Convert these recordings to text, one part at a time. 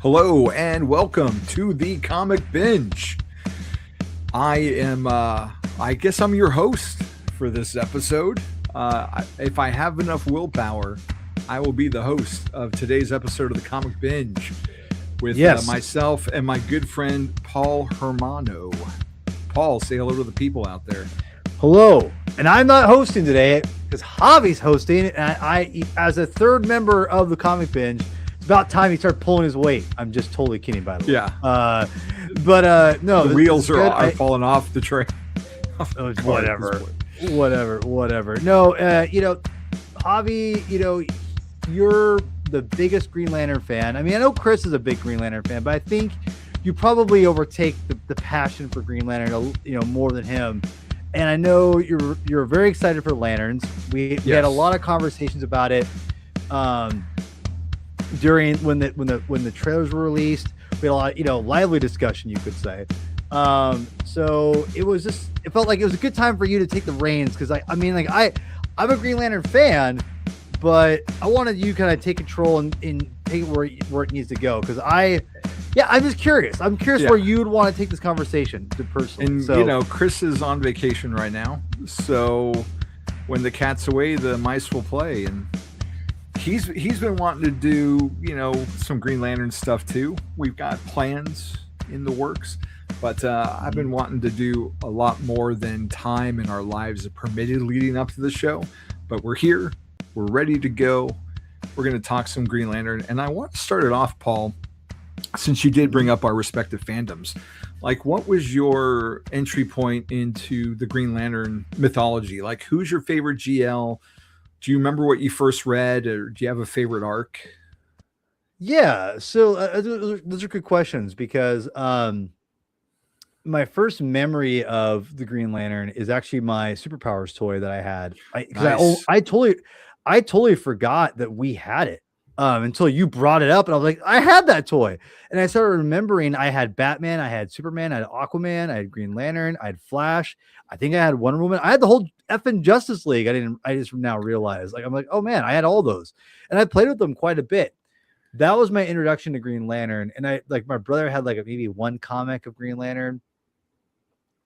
Hello and welcome to the Comic Binge. I guess I'm your host for this episode. If I have enough willpower, I will be the host of today's episode of the Comic Binge with myself and my good friend Paul Hermano. Paul, say hello to the people out there. Hello, and I'm not hosting today because Javi's hosting, and I, as a third member of the Comic Binge, it's about time he started pulling his weight. I'm just totally kidding, by the way. Yeah. No, the wheels are falling off the train. Whatever. No, Javi, you're the biggest Green Lantern fan. I mean, I know Chris is a big Green Lantern fan, but I think you probably overtake the passion for Green Lantern, more than him. And I know you're very excited for Lanterns. We had a lot of conversations about it during when the trailers were released. We had a lot, lively discussion, you could say. So it felt like it was a good time for you to take the reins because I'm a Green Lantern fan, but I wanted you kind of take control and take it where it needs to go because I'm just curious. I'm curious where you would want to take this conversation personally. And Chris is on vacation right now, so when the cat's away, the mice will play. And he's been wanting to do some Green Lantern stuff too. We've got plans in the works, but I've been wanting to do a lot more than time in our lives have permitted leading up to the show. But we're here. We're ready to go. We're going to talk some Green Lantern, and I want to start it off, Paul. Since you did bring up our respective fandoms, like what was your entry point into the Green Lantern mythology? Like who's your favorite GL? Do you remember what you first read, or do you have a favorite arc? Yeah, so those are good questions because my first memory of the Green Lantern is actually my Superpowers toy that I had. I totally forgot that we had it. Until you brought it up, and I was like, I had that toy, and I started remembering I had Batman, I had Superman, I had Aquaman, I had Green Lantern, I had Flash, I think I had Wonder Woman, I had the whole effing Justice League. I just now realized, I'm like, oh man, I had all those, and I played with them quite a bit. That was my introduction to Green Lantern, and my brother had maybe one comic of Green Lantern.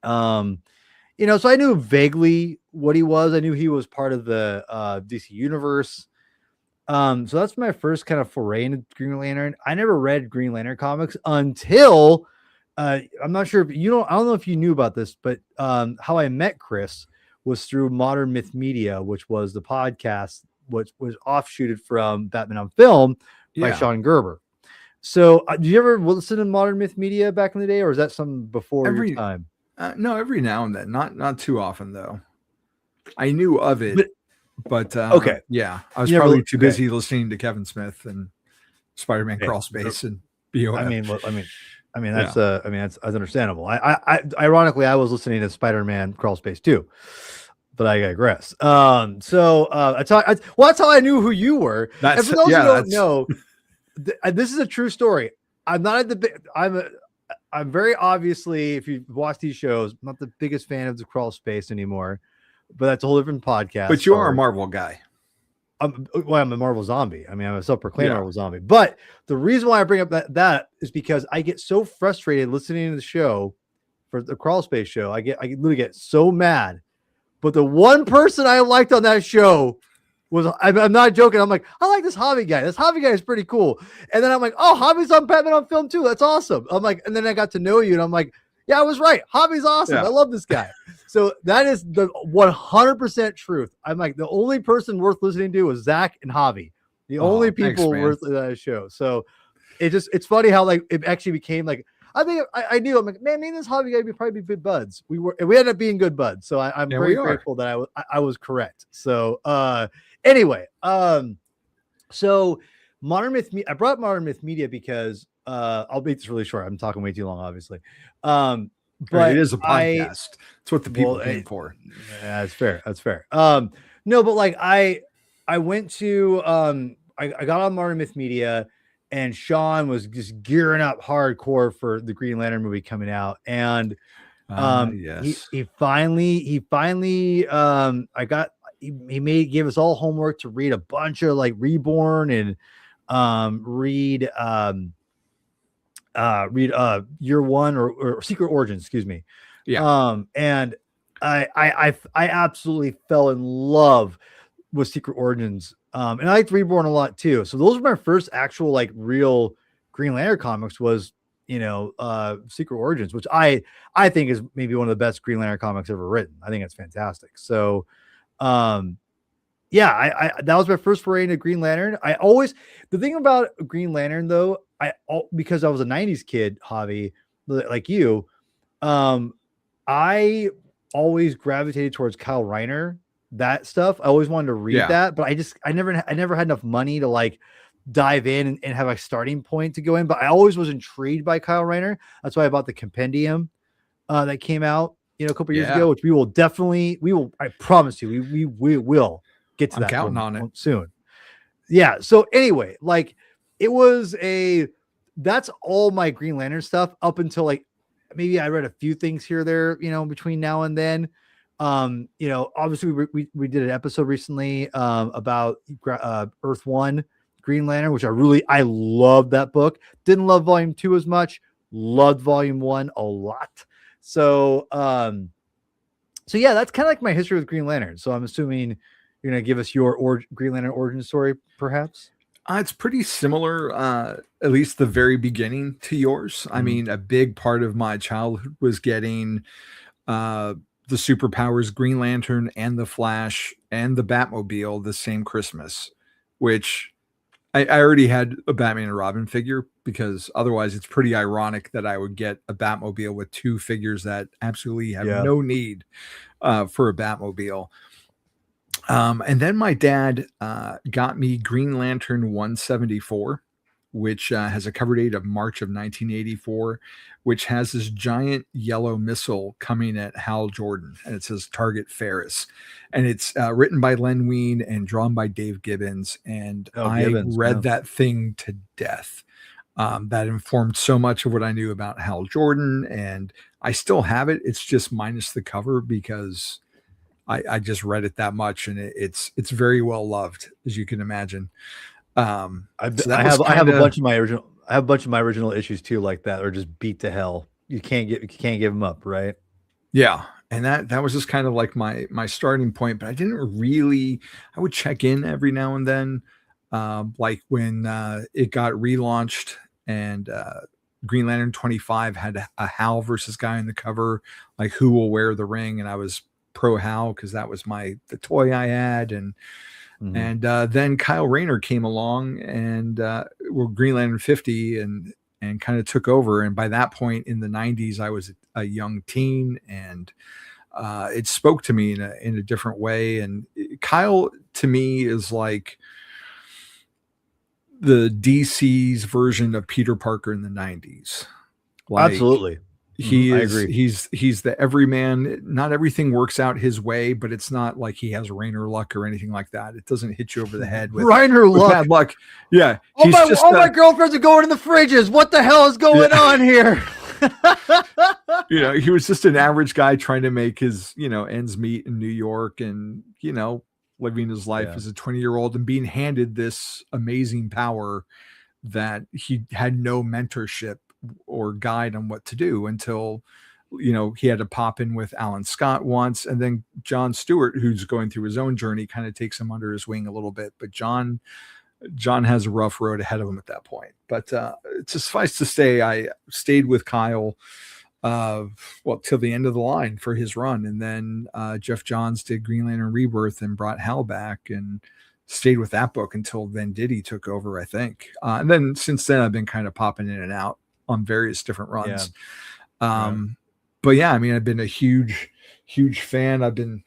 So I knew vaguely what he was. I knew he was part of the DC universe. So that's my first kind of foray into Green Lantern. I never read Green Lantern comics until I'm not sure if I don't know if you knew about this, but how I met Chris was through Modern Myth Media, which was the podcast, which was offshooted from Batman on Film by Sean Gerber. So did you ever listen to Modern Myth Media back in the day, or is that something before your time? No, every now and then, not too often though. I knew of it. But okay, yeah, I was probably too busy listening to Kevin Smith and Spider-Man Crawl Space and BOF. I mean that's understandable. I ironically I was listening to Spider-Man Crawl Space too, but I digress. That's how I knew who you were. And for those who don't know, this is a true story. I'm very obviously, if you've watched these shows, I'm not the biggest fan of the Crawl Space anymore. But that's a whole different podcast. But you are a Marvel guy. I'm a Marvel zombie. I mean, I'm a self-proclaimed Marvel zombie. But the reason why I bring up that is because I get so frustrated listening to the show for the Crawl Space show. I literally get so mad. But the one person I liked on that show was, I'm not joking. I'm like, I like this Javi guy. This Javi guy is pretty cool. And then I'm like, oh, Javi's on Batman on Film too. That's awesome. I'm like, and then I got to know you, and I'm like, yeah, I was right. Javi's awesome. Yeah. I love this guy. So that is the 100% truth. I'm like, the only person worth listening to was Zach and Javi. The only people worth that show. So it's funny how it actually became I think I knew, I'm like, man, me and this Javi guy would probably be good buds. We ended up being good buds. So I'm very grateful that I was correct. So anyway, so Modern Myth I brought Modern Myth Media because I'll make this really short. I'm talking way too long, obviously. But it is a podcast. It's what the people pay for. Yeah, that's fair. That's fair. No, but I went to I got on Modern Myth Media, and Sean was just gearing up hardcore for the Green Lantern movie coming out, and he finally gave us all homework to read a bunch of Reborn and read read Year One or Secret Origins, excuse me. Yeah. And I absolutely fell in love with Secret Origins. And I liked Reborn a lot too. So those were my first actual like real Green Lantern comics was, Secret Origins, which I think is maybe one of the best Green Lantern comics ever written. I think it's fantastic. So yeah, I that was my first foray into Green Lantern. The thing about Green Lantern though, because I was a 90s kid, Javi, like you, I always gravitated towards Kyle Reiner, that stuff. I always wanted to read that, but I never had enough money to like dive in and have a starting point to go in. But I always was intrigued by Kyle Reiner. That's why I bought the compendium that came out, a couple years ago, which I promise you, we will get to I'm that counting on it soon. Yeah. So anyway, like that's all my Green Lantern stuff up until like maybe I read a few things here or there, between now and then. Obviously we did an episode recently about Earth One Green Lantern, which I loved that book. Didn't love volume 2 as much, loved volume 1 a lot. So yeah, that's kind of like my history with Green Lantern. So I'm assuming you're gonna give us your Green Lantern origin story, perhaps. It's pretty similar, at least the very beginning to yours. I mean, a big part of my childhood was getting the superpowers Green Lantern and the Flash and the Batmobile the same Christmas, which I already had a Batman and Robin figure, because otherwise it's pretty ironic that I would get a Batmobile with 2 figures that absolutely have no need for a Batmobile. And then my dad got me Green Lantern 174, which has a cover date of March of 1984, which has this giant yellow missile coming at Hal Jordan, and it says Target Ferris. And it's written by Len Wein and drawn by Dave Gibbons. And I read that thing to death. That informed so much of what I knew about Hal Jordan, and I still have it. It's just minus the cover because I just read it that much, and it's very well loved, as you can imagine. I have a bunch of my original issues too, like that, or just beat to hell. You can't give them up, right? Yeah, and that was just kind of like my starting point. But I would check in every now and then, like when it got relaunched and Green Lantern 25 had a Hal versus guy on the cover, like who will wear the ring, and I was pro Hal because that was the toy I had, and then Kyle Rayner came along and Green Lantern 50 and kind of took over. And by that point in the 90s, I was a young teen, and it spoke to me in a different way. And Kyle to me is like the DC's version of Peter Parker in the 90s. Like, absolutely. I agree. He's the everyman. Not everything works out his way, but it's not like he has Rainer luck or anything like that. It doesn't hit you over the head with Rainer luck. Bad luck. Yeah. My girlfriends are going in the fridges. What the hell is going on here? He was just an average guy trying to make his, ends meet in New York, and, living his life as a 20-year-old and being handed this amazing power that he had no mentorship or guide on what to do until he had to pop in with Alan Scott once, and then John Stewart, who's going through his own journey, kind of takes him under his wing a little bit. But John has a rough road ahead of him at that point. But to suffice to say, I stayed with Kyle till the end of the line for his run, and then Jeff Johns did Green Lantern Rebirth and brought Hal back, and stayed with that book until Venditti took over, I think. And then since then, I've been kind of popping in and out on various different runs. But yeah, I mean, I've been a huge fan. I've been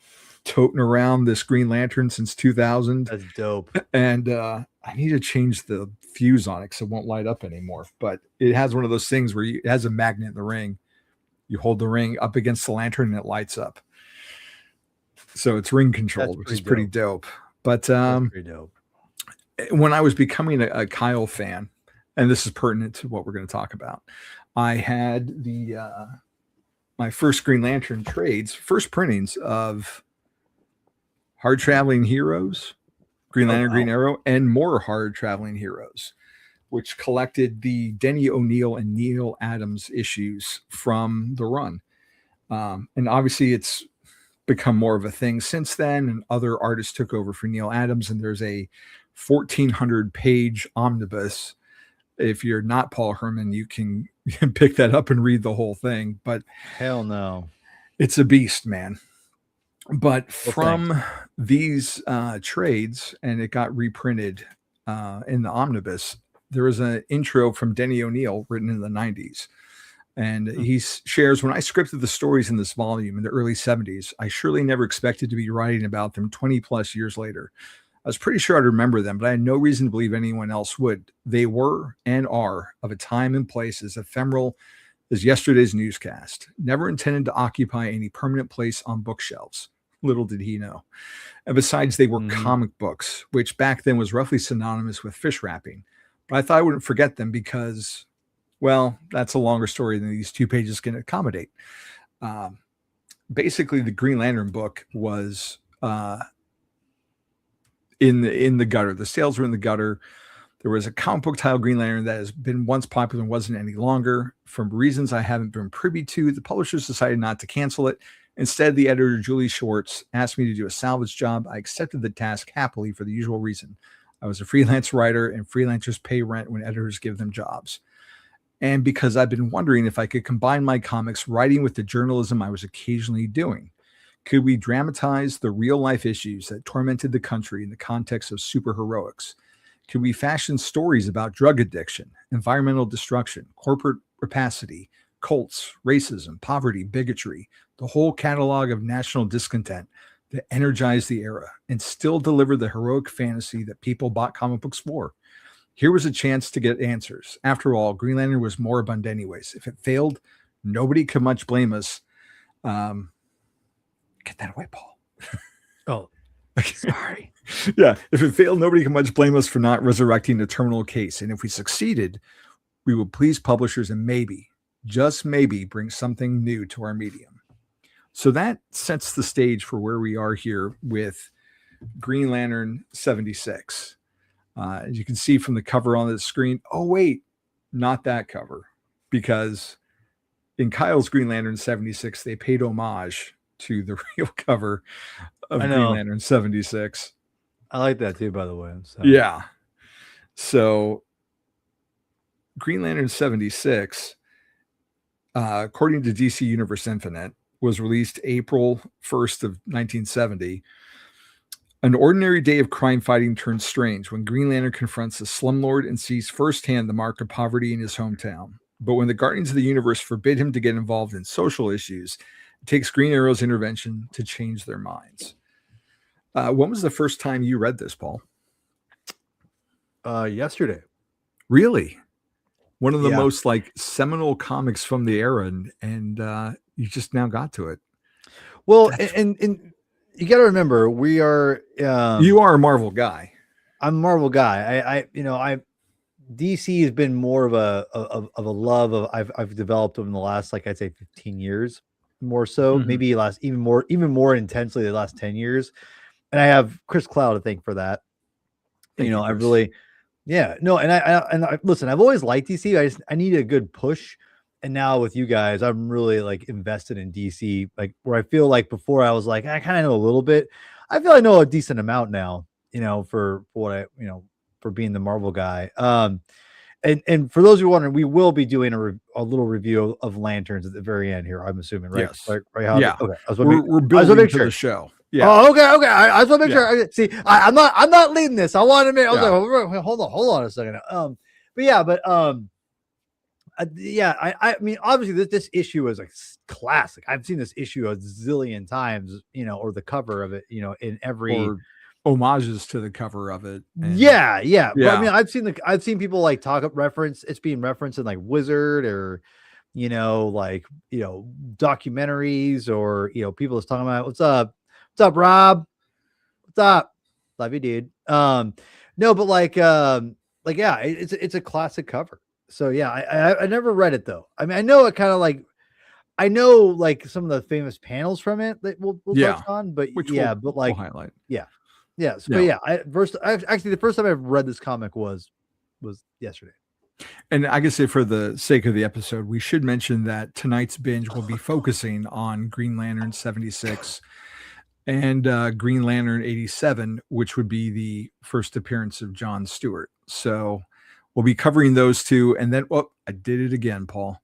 toting around this Green Lantern since 2000. That's dope. And I need to change the fuse on it because it won't light up anymore. But it has one of those things where it has a magnet in the ring. You hold the ring up against the lantern and it lights up. So it's ring controlled, which is pretty dope. But pretty dope. When I was becoming a Kyle fan, and this is pertinent to what we're going to talk about, I had my first Green Lantern trades, first printings of Hard Traveling Heroes, Green Lantern, Green Arrow, and more Hard Traveling Heroes. which collected the Denny O'Neil and Neil Adams issues from the run. And obviously, it's become more of a thing since then, and other artists took over for Neil Adams. And there's a 1,400-page omnibus. If you're not Paul Herman, you can pick that up and read the whole thing. But hell no, it's a beast, man. But from these trades, and it got reprinted in the omnibus, there was an intro from Denny O'Neil written in the 90s. And he shares, when I scripted the stories in this volume in the early 70s, I surely never expected to be writing about them 20 plus years later. I was pretty sure I'd remember them, but I had no reason to believe anyone else would. They were and are of a time and place as ephemeral as yesterday's newscast, never intended to occupy any permanent place on bookshelves. Little did he know. And besides, they were comic books, which back then was roughly synonymous with fish wrapping. But I thought I wouldn't forget them because, well, that's a longer story than these 2 pages can accommodate. Basically, the Green Lantern book was in the gutter. The sales were in the gutter. There was a comic book title Green Lantern that has been once popular and wasn't any longer. For reasons I haven't been privy to, the publishers decided not to cancel it. Instead, the editor, Julie Schwartz, asked me to do a salvage job. I accepted the task happily for the usual reason. I was a freelance writer, and freelancers pay rent when editors give them jobs. And because I've been wondering if I could combine my comics writing with the journalism I was occasionally doing. Could we dramatize the real-life issues that tormented the country in the context of superheroics? Could we fashion stories about drug addiction, environmental destruction, corporate rapacity, cults, racism, poverty, bigotry, the whole catalog of national discontent that energized the era, and still deliver the heroic fantasy that people bought comic books for? Here was a chance to get answers. After all, Green Lantern was moribund anyways. If it failed, nobody could much blame us. Get that away, Paul. Oh, sorry. Yeah, if it failed, nobody can much blame us for not resurrecting the terminal case. And if we succeeded, we will please publishers and maybe, just maybe, bring something new to our medium. So that sets the stage for where we are here with Green Lantern 76. As you can see from the cover on the screen, oh, wait, not that cover. Because in Kyle's Green Lantern 76, they paid homage to the real cover of Green Lantern 76. I like that too, by the way. So. Yeah. So Green Lantern 76, according to DC Universe Infinite, was released April 1st of 1970. An ordinary day of crime fighting turns strange when Green Lantern confronts a slumlord and sees firsthand the mark of poverty in his hometown. But when the Guardians of the Universe forbid him to get involved in social issues, it takes Green Arrow's intervention to change their minds. When was the first time you read this, Paul? Yesterday. Really? One of the most like seminal comics from the era, and you just now got to it. Well, and you got to remember, we are. You are a Marvel guy. I'm a Marvel guy. I DC has been more of a love of I've developed over the last, like I'd say 15 years, more so, maybe even more intensely the last 10 years. And I have Chris Cloud to thank for that. I really, and I listen, I've always liked DC. I need a good push. And now with you guys, I'm really like invested in DC, like where I feel like before I was like, I kind of know a little bit. I feel I know a decent amount now, for what I, for being the Marvel guy. And for those who are wondering, we will be doing a little review of Lanterns at the very end here, I'm assuming, right? Yes. Right, yeah. Okay. We're building to the show. Yeah. Oh, okay. I just want to make sure. See, I'm not leading this. I want to make. I was like, hold on a second. I mean, obviously this issue is like classic. I've seen this issue a zillion times, or the cover of it, in every. Or homages to the cover of it. Yeah. But, I mean, I've seen people like it's being referenced in like Wizard or, documentaries or, people just talking about what's up, Rob, what's up, love you, dude. No, but it's a classic cover. So yeah, I never read it though. I mean, I know it kind of like, I know like some of the famous panels from it that we'll touch on, but we'll highlight. Yeah. So, but actually the first time I read this comic was yesterday. And I guess for the sake of the episode, we should mention that tonight's binge will be focusing on Green Lantern 76 and Green Lantern 87, which would be the first appearance of John Stewart. So we'll be covering those two. And then, I did it again, Paul.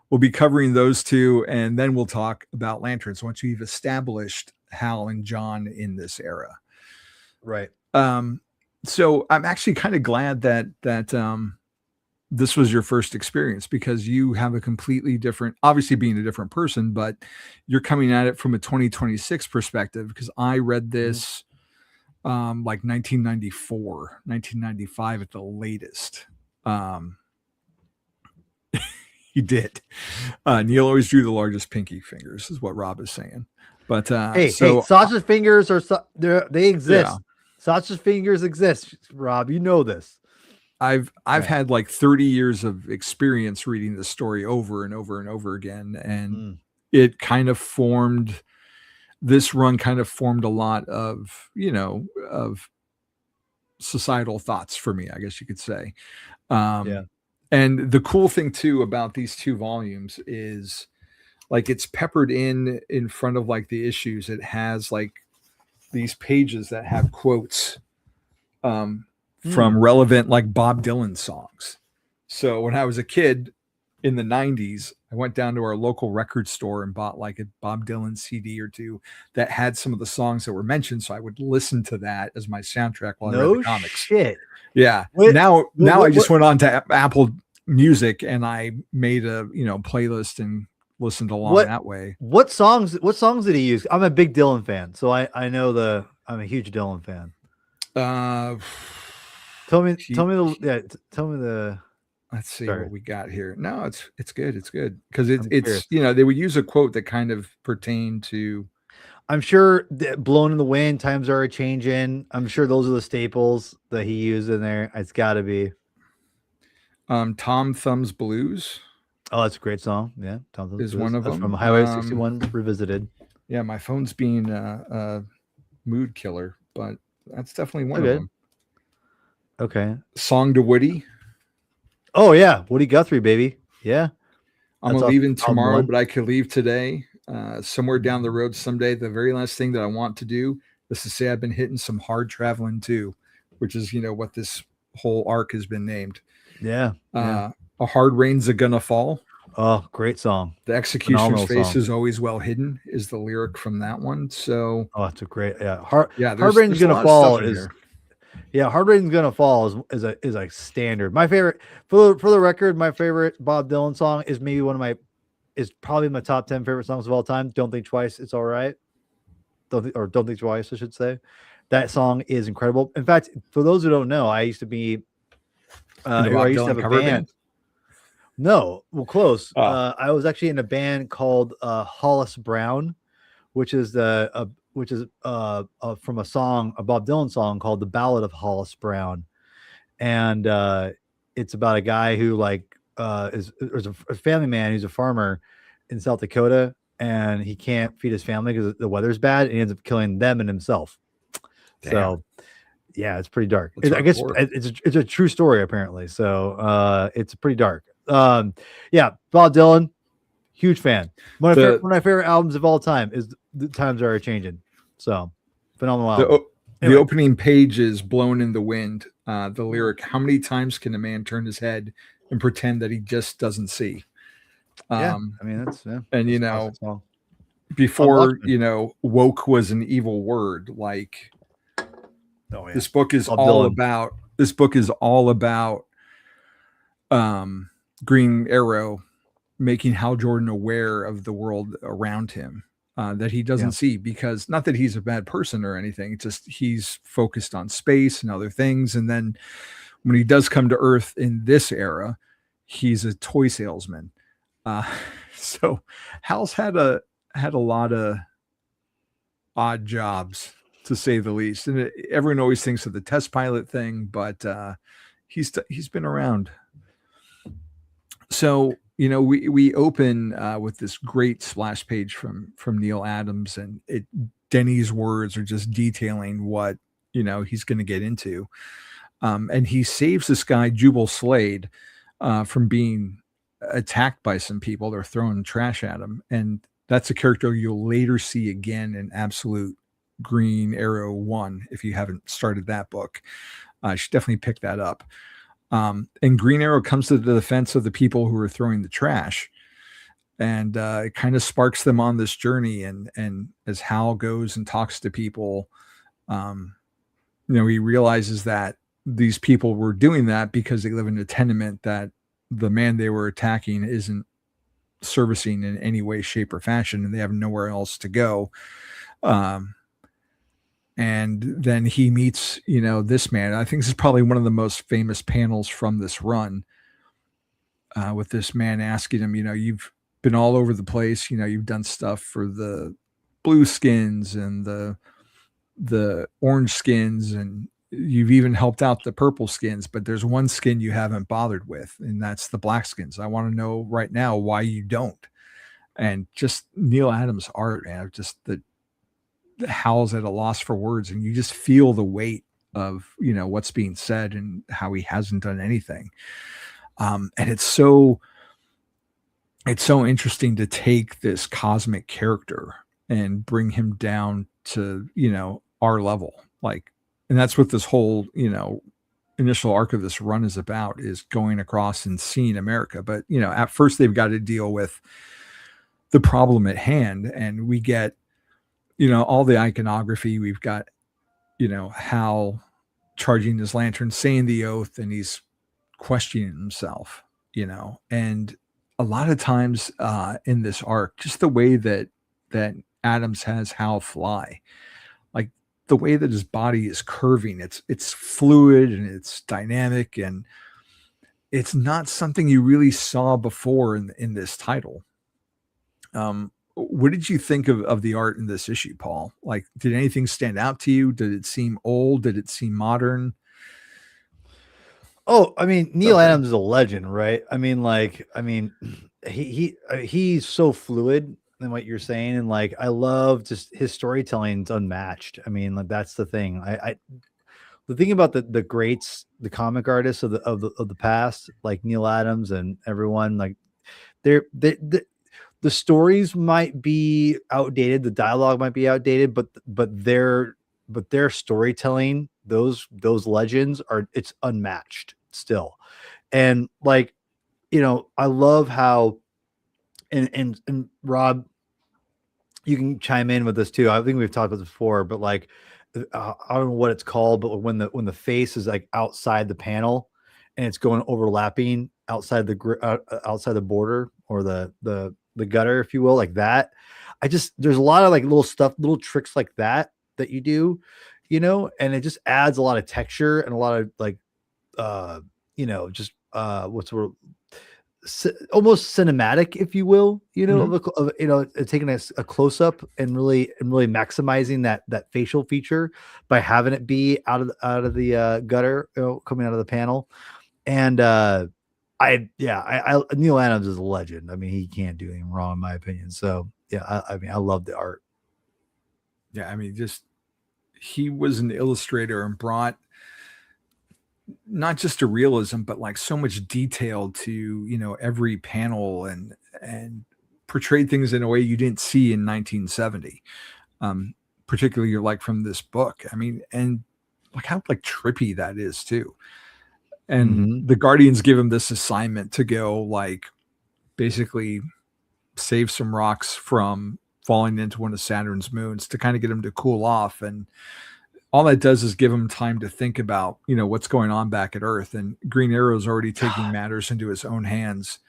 We'll be covering those two, and then we'll talk about Lanterns once we've established Hal and John in this era. Right. So I'm actually kind of glad that this was your first experience, because you have a completely different, obviously being a different person, but you're coming at it from a 2026 perspective, because I read this like 1994, 1995 at the latest. He did. Neil always drew the largest pinky fingers, is what Rob is saying. But hey, sausage fingers are they exist. Yeah. Sausage fingers exist, Rob. You know this. I've had like 30 years of experience reading the story over and over and over again, and it kind of formed, this run kind of formed a lot of, of societal thoughts for me, I guess you could say. And the cool thing too about these two volumes is, like, it's peppered in front of like the issues. It has like these pages that have quotes from relevant like Bob Dylan songs. So when I was a kid in the 90s, I went down to our local record store and bought like a Bob Dylan CD or two that had some of the songs that were mentioned. So I would listen to that as my soundtrack while I read the comics. Shit. Yeah. Now I just went on to Apple Music and I made a, playlist and listened along that way. What songs did he use? I'm a big Dylan fan. So I know I'm a huge Dylan fan. Tell me the. Let's see what we got here. No, it's good. It's good because it's they would use a quote that kind of pertained to. I'm sure "Blown in the Wind," "Times Are Changing." I'm sure those are the staples that he used in there. It's got to be. Tom Thumb's Blues. Oh, that's a great song. Yeah, Tom Thumb's is one of them from Highway 61 Revisited. Yeah, my phone's being a mood killer, but that's definitely one of them. Okay. Song to Woody. Oh yeah, Woody Guthrie, baby. Yeah. I'm leaving tomorrow, but I could leave today. Somewhere down the road someday. The very last thing that I want to do is to say I've been hitting some hard traveling too, which is what this whole arc has been named. Yeah. A Hard Rain's a Gonna Fall. Oh, great song. The executioner's face is always well hidden is the lyric from that one. So it's a great Hard Rain's Gonna Fall is. Yeah, Hard Rain's Gonna Fall is a standard. My favorite, for the record, my favorite Bob Dylan song is probably my top 10 favorite songs of all time. Don't Think Twice, It's All Right. Don't Think Twice, I should say. That song is incredible. In fact, for those who don't know, I used to be I used to have a band. No, well, close. I was actually in a band called Hollis Brown, which is from a Bob Dylan song called "The Ballad of Hollis Brown," and it's about a guy who is a family man who's a farmer in South Dakota, and he can't feed his family because the weather's bad, and he ends up killing them and himself. Damn. So, yeah, it's pretty dark. I guess it's a true story apparently. So it's pretty dark. Yeah, Bob Dylan, huge fan. One of my favorite albums of all time is "The Times Are Changing." So phenomenal album. The opening page is "Blown in the Wind." The lyric: "How many times can a man turn his head and pretend that he just doesn't see?" I mean that's and before woke was an evil word. Like this book is all about Green Arrow making Hal Jordan aware of the world around him that he doesn't see, because not that he's a bad person or anything, it's just he's focused on space and other things. And then when he does come to Earth in this era, he's a toy salesman. So Hal's had a lot of odd jobs, to say the least. And everyone always thinks of the test pilot thing, but he's been around. So, we open with this great splash page from Neil Adams, and Denny's words are just detailing what, he's going to get into. And he saves this guy, Jubal Slade, from being attacked by some people. They're throwing trash at him, and that's a character you'll later see again in Absolute Green Arrow 1 if you haven't started that book. You should definitely pick that up. And Green Arrow comes to the defense of the people who are throwing the trash, and it kind of sparks them on this journey. And as Hal goes and talks to people, he realizes that these people were doing that because they live in a tenement that the man they were attacking isn't servicing in any way, shape, or fashion, and they have nowhere else to go. And then he meets, this man. I think this is probably one of the most famous panels from this run, with this man asking him, you've been all over the place. You've done stuff for the blue skins and the orange skins, and you've even helped out the purple skins, but there's one skin you haven't bothered with, and that's the black skins. I want to know right now why you don't. And just Neil Adams' art, man, just the Hal's at a loss for words, and you just feel the weight of what's being said and how he hasn't done anything. And it's so interesting to take this cosmic character and bring him down to our level, and that's what this whole initial arc of this run is about, is going across and seeing America. But at first they've got to deal with the problem at hand, and we get all the iconography. We've got Hal charging his lantern, saying the oath, and he's questioning himself, and a lot of times in this arc, just the way that Adams has Hal fly, like the way that his body is curving, it's fluid and it's dynamic, and it's not something you really saw before in this title. What did you think of the art in this issue, Paul? Like, did anything stand out to you? Did it seem old? Did it seem modern? Oh, I mean, Neil Adams is a legend, right? I mean, he's so fluid in what you're saying, and I love just his storytelling's unmatched. I mean, that's the thing. The thing about the greats, the comic artists of the past, like Neil Adams and everyone, they're the stories might be outdated, the dialogue might be outdated, but their storytelling, those legends it's unmatched still. And I love how, and Rob, you can chime in with this too. I think we've talked about this before, but I don't know what it's called, but when the face is outside the panel and it's going overlapping outside the border, or the gutter, if you will, like that. There's a lot of little tricks like that you do, and it just adds a lot of texture and a lot of what's the word? Almost cinematic, if you will, taking a close up and really maximizing that facial feature by having it be out of the gutter, coming out of the panel. And Neil Adams is a legend. I mean, he can't do anything wrong, in my opinion. So yeah, I love the art. Yeah, I mean, he was an illustrator and brought not just a realism, but so much detail to every panel, and portrayed things in a way you didn't see in 1970, particularly from this book. I mean, and how trippy that is too. And the Guardians give him this assignment to go basically save some rocks from falling into one of Saturn's moons to kind of get him to cool off. And all that does is give him time to think about, what's going on back at Earth. And Green Arrow's already taking matters into his own hands.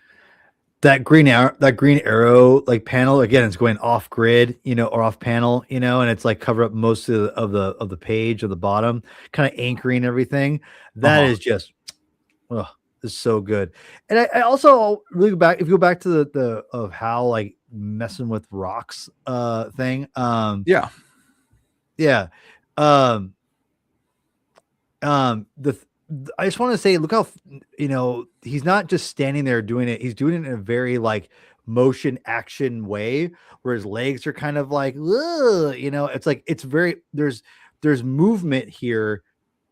That Green Arrow panel, again, it's going off grid, or off panel, and it's cover up most of the page of the bottom, kind of anchoring everything. That is just, it's so good. And I also really go back, if you go back to the of how messing with rocks thing. Yeah. I just want to say, look how, he's not just standing there doing it. He's doing it in a very motion action way where his legs are kind of it's very, there's movement here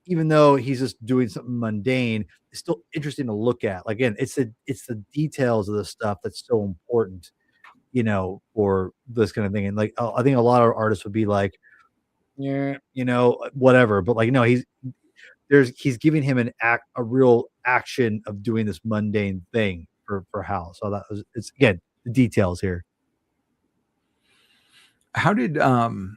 even though he's just doing something mundane, it's still interesting to look at. Like, again, it's the details of the stuff that's so important, for this kind of thing. And like, I think a lot of artists would be like, yeah, whatever. But like, no, he's giving him a real action of doing this mundane thing for Hal. So it's again the details here. How did the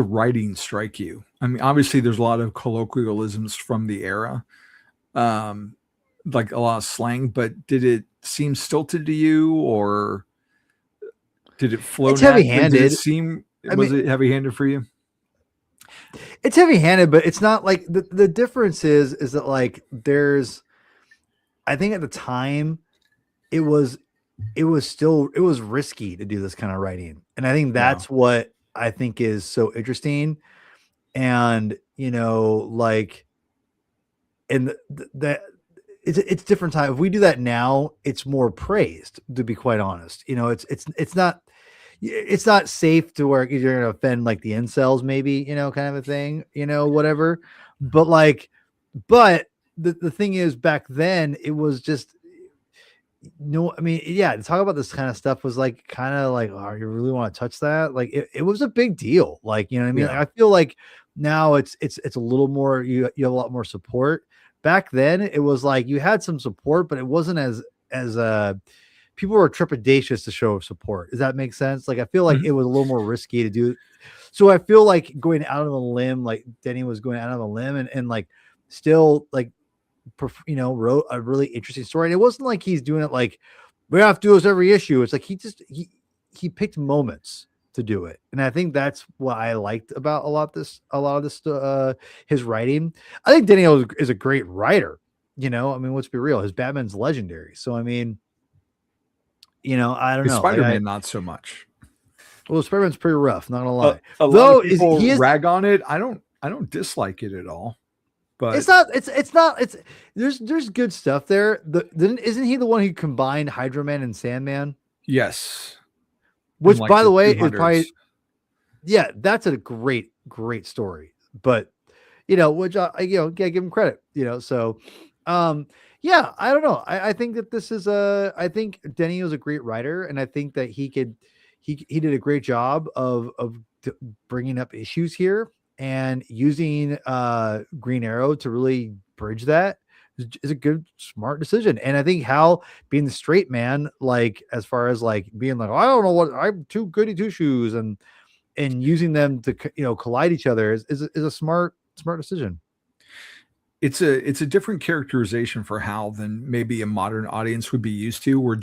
writing strike you? I mean, obviously there's a lot of colloquialisms from the era, like a lot of slang, but did it seem stilted to you, or did it flow It's naturally? Did it heavy-handed. seem, I was mean, it heavy-handed for you? it's heavy-handed, but it's not like the difference is that like I think at the time it was it was risky to do this kind of writing. And I think Yeah. that's what I think is so interesting. And, like, and that it's different time. If we do that now, it's more praised, to be quite honest. It's not safe to where you're going to offend like the incels, maybe, kind of a thing, whatever. But like, but the thing is, back then it was just, no, I mean, yeah, to talk about this kind of stuff was like kind of like, oh, you really want to touch that? Like, it was a big deal. Like, you know what I mean? Yeah. Like, I feel like now it's a little more, you have a lot more support. Back then it was like you had some support, but it wasn't as people were trepidatious to show support. Does that make sense? Like, I feel like Mhm. it was a little more risky to do. So I feel like going out on a limb, like Denny was going out on a limb, and like still like wrote a really interesting story. And it wasn't like he's doing it like we have to do this every issue. It's like he picked moments to do it. And I think that's what I liked about a lot of this his writing. I think Daniel is a great writer. I mean, let's be real, his Batman's legendary. So I mean, I don't know. Spider-Man, not so much. Well, Spider-Man's pretty rough, not gonna lie. A lot Though of people he is rag on it. I don't dislike it at all. But it's there's good stuff there. Isn't he the one who combined Hydro Man and Sandman? yes, Which, like by the way, is 200s. probably, yeah, that's a great story. But which I gotta give him credit. So, yeah, I don't know. I think that this is I think Denny was a great writer, and I think that he did a great job of bringing up issues here and using Green Arrow to really bridge that is a good, smart decision. And I think Hal being the straight man, like as far as like being like, I don't know what, I'm too goody two shoes, and using them to collide each other is a smart decision. It's a different characterization for Hal than maybe a modern audience would be used to, where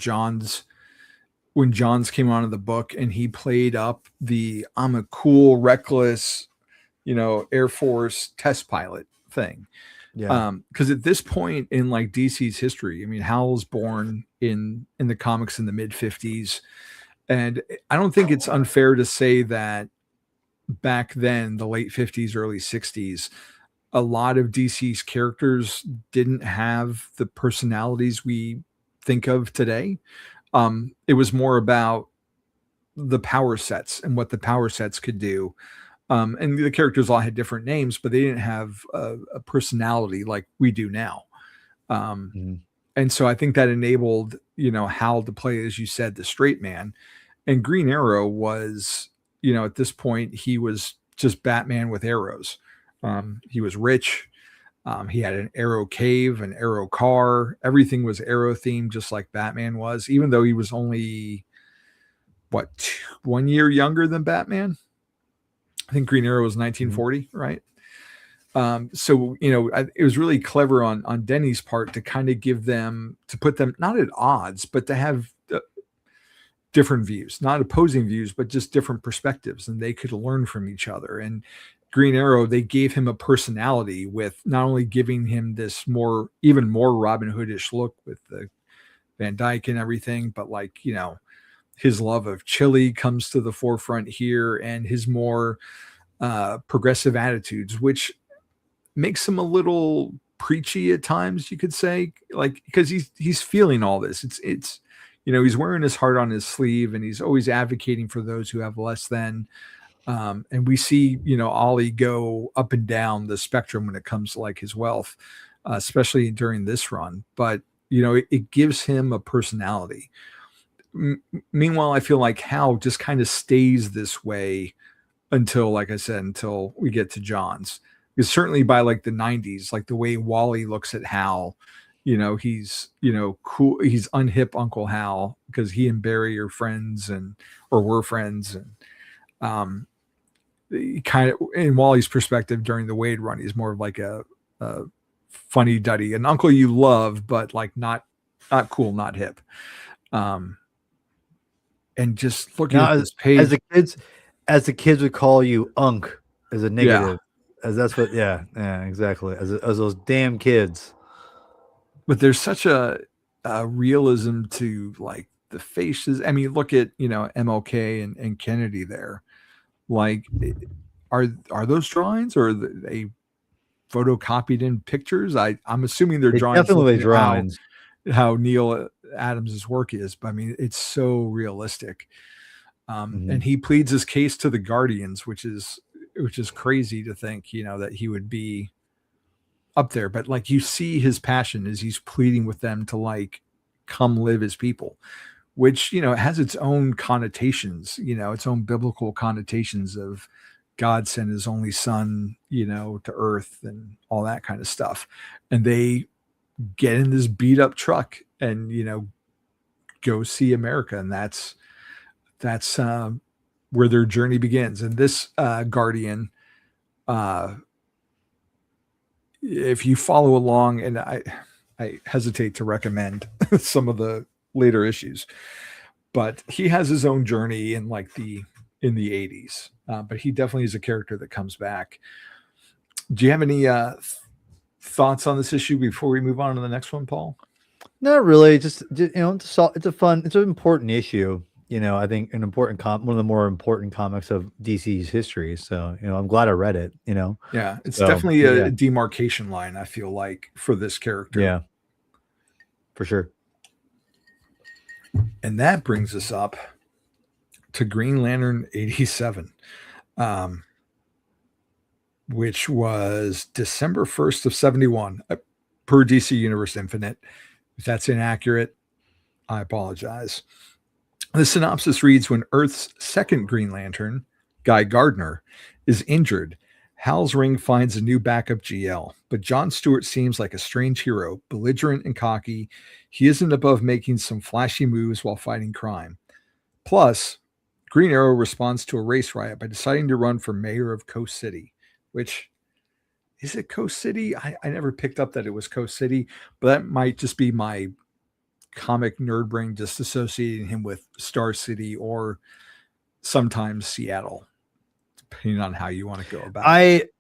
when Johns came onto the book and he played up the I'm a cool, reckless, Air Force test pilot thing. Yeah. Because at this point in like DC's history, I mean, Hal was born in the comics in the mid 50s. And I don't think it's unfair to say that back then, the late 50s, early 60s, a lot of DC's characters didn't have the personalities we think of today. It was more about the power sets and what the power sets could do. And the characters all had different names, but they didn't have a personality like we do now. And so I think that enabled, Hal to play, as you said, the straight man. And Green Arrow was, at this point, he was just Batman with arrows. He was rich. He had an arrow cave, an arrow car. Everything was arrow themed, just like Batman was, even though he was only, 1 year younger than Batman. I think Green Arrow was 1940, right? So, it was really clever on Denny's part to kind of to put them not at odds, but to have different views, not opposing views, but just different perspectives, and they could learn from each other. And Green Arrow, they gave him a personality with not only giving him this even more Robin Hoodish look with the Van Dyke and everything, but his love of chili comes to the forefront here, and his more progressive attitudes, which makes him a little preachy at times, you could say, because he's feeling all this. It's he's wearing his heart on his sleeve, and he's always advocating for those who have less than. And we see, Ollie go up and down the spectrum when it comes to like his wealth, especially during this run. But it gives him a personality. Meanwhile, I feel like Hal just kind of stays this way until, like I said, until we get to John's. Because certainly by like the 90s, like the way Wally looks at Hal, he's, cool. He's unhip Uncle Hal because he and Barry are friends or were friends. And kind of in Wally's perspective during the Wade run, he's more of like a funny duddy, an uncle you love, but like not cool, not hip. And just looking Now, at this page, as the kids would call you, Unk, as a negative, as that's what, yeah, exactly, as those damn kids. But there's such a realism to like the faces. I mean, look at MLK and Kennedy there. Like, are those drawings or are they photocopied in pictures? I'm assuming they're drawings. Definitely drawings. How Neil Adams's work is, but I mean, it's so realistic. And he pleads his case to the Guardians, which is crazy to think, that he would be up there. But like, you see his passion as he's pleading with them to like come live as people, which has its own connotations, its own biblical connotations of God sent his only son, to earth and all that kind of stuff. And they get in this beat up truck and go see America, and that's where their journey begins. And this Guardian, if you follow along, and I hesitate to recommend some of the later issues, but he has his own journey in the 80s, but he definitely is a character that comes back. Do you have any thoughts on this issue before we move on to the next one, Paul? Not really. Just it's an important issue. I think an important one of the more important comics of DC's history. So I'm glad I read it. Yeah, it's definitely a demarcation line, I feel like, for this character. Yeah, for sure. And that brings us up to Green Lantern 87. Which was December 1st of 71 per DC Universe Infinite. If that's inaccurate, I apologize. The synopsis reads, when Earth's second Green Lantern, Guy Gardner, is injured, Hal's Ring finds a new backup GL, but John Stewart seems like a strange hero, belligerent and cocky. He isn't above making some flashy moves while fighting crime. Plus, Green Arrow responds to a race riot by deciding to run for mayor of Coast City. Which, is it Coast City? I never picked up that it was Coast City, but that might just be my comic nerd brain just associating him with Star City or sometimes Seattle, depending on how you want to go about it.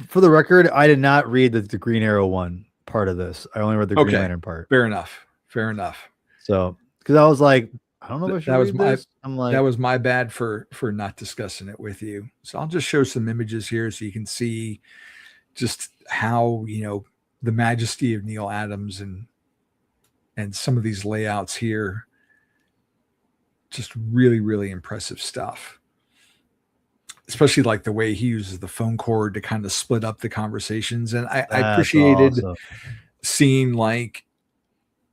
For the record, I did not read the Green Arrow one part of this. I only read the Green Lantern part. Fair enough. So, because I was like, I don't know if I should read this. I'm like, that was my bad for not discussing it with you. So I'll just show some images here so you can see just how, the majesty of Neil Adams and some of these layouts here. Just really, really impressive stuff. Especially like the way he uses the phone cord to kind of split up the conversations. And I appreciated seeing like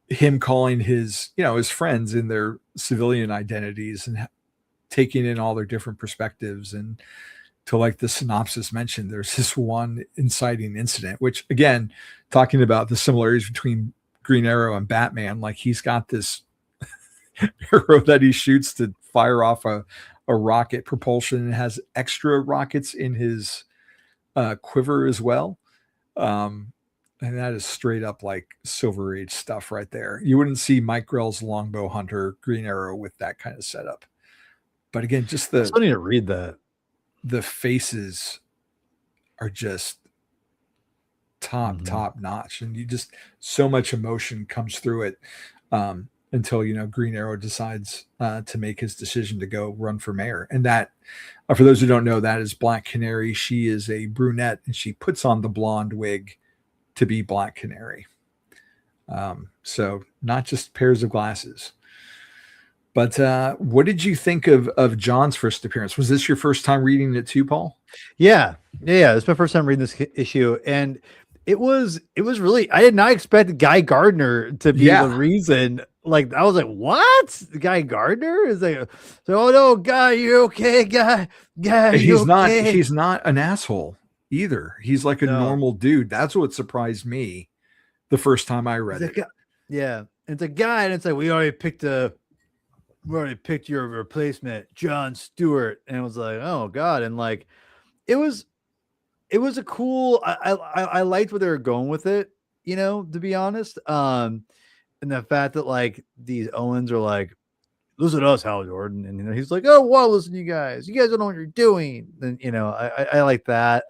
him calling his friends in their civilian identities and taking in all their different perspectives. And to like the synopsis mentioned, there's this one inciting incident, which again, talking about the similarities between Green Arrow and Batman, like he's got this arrow that he shoots to fire off a rocket propulsion and has extra rockets in his quiver as well. And that is straight up like Silver Age stuff right there. You wouldn't see Mike Grell's Longbow Hunter Green Arrow with that kind of setup. But again, just I still need to read that. The faces are just top notch. And you just, so much emotion comes through it until, Green Arrow decides to make his decision to go run for mayor. And that, for those who don't know, that is Black Canary. She is a brunette and she puts on the blonde wig to be Black Canary. So not just pairs of glasses. But what did you think of John's first appearance? Was this your first time reading it too, Paul? Yeah. It's my first time reading this issue, and it was really, I did not expect Guy Gardner to be the Yeah, reason. Like, I was like, what? The Guy Gardner is like, so, oh no, Guy, you okay, Guy, and you okay? he's not an asshole either. He's like a No, normal dude. That's what surprised me the first time I he's read like, it. yeah, and it's a guy, and it's like, we already picked your replacement, John Stewart, and it was like, oh god, and like, it was it was a cool. I liked where they were going with it, to be honest. And the fact that like these Owens are like, listen to us, Hal Jordan, and he's like, oh, well, listen, you guys don't know what you're doing. And I like that.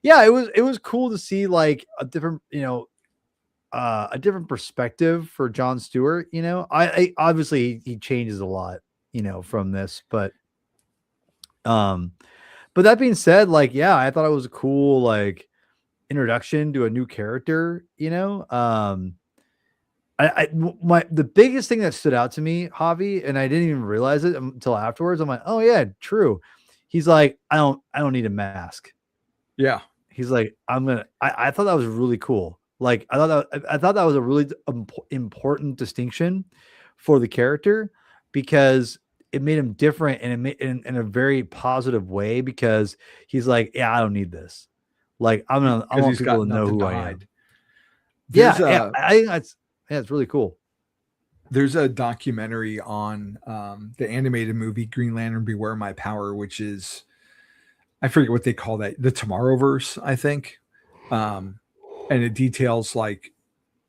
Yeah, it was cool to see like a different perspective for John Stewart. I obviously he changes a lot, from this, um, but that being said, like, yeah, I thought it was a cool like introduction to a new character. The biggest thing that stood out to me, Javi, and I didn't even realize it until afterwards. I'm like, oh yeah, true. He's like, I don't need a mask. Yeah, He's like, I thought that was really cool. Like, I thought that was a really important distinction for the character, because it made him different, and it made in a very positive way, because he's like, yeah, I don't need this. Like, I because want he's people got to know nothing who to I am. hide. There's Yeah, a I think it's really cool. there's a documentary on the animated movie Green Lantern Beware My Power, which is, I forget what they call that, the Tomorrowverse, I think. Um, and it details like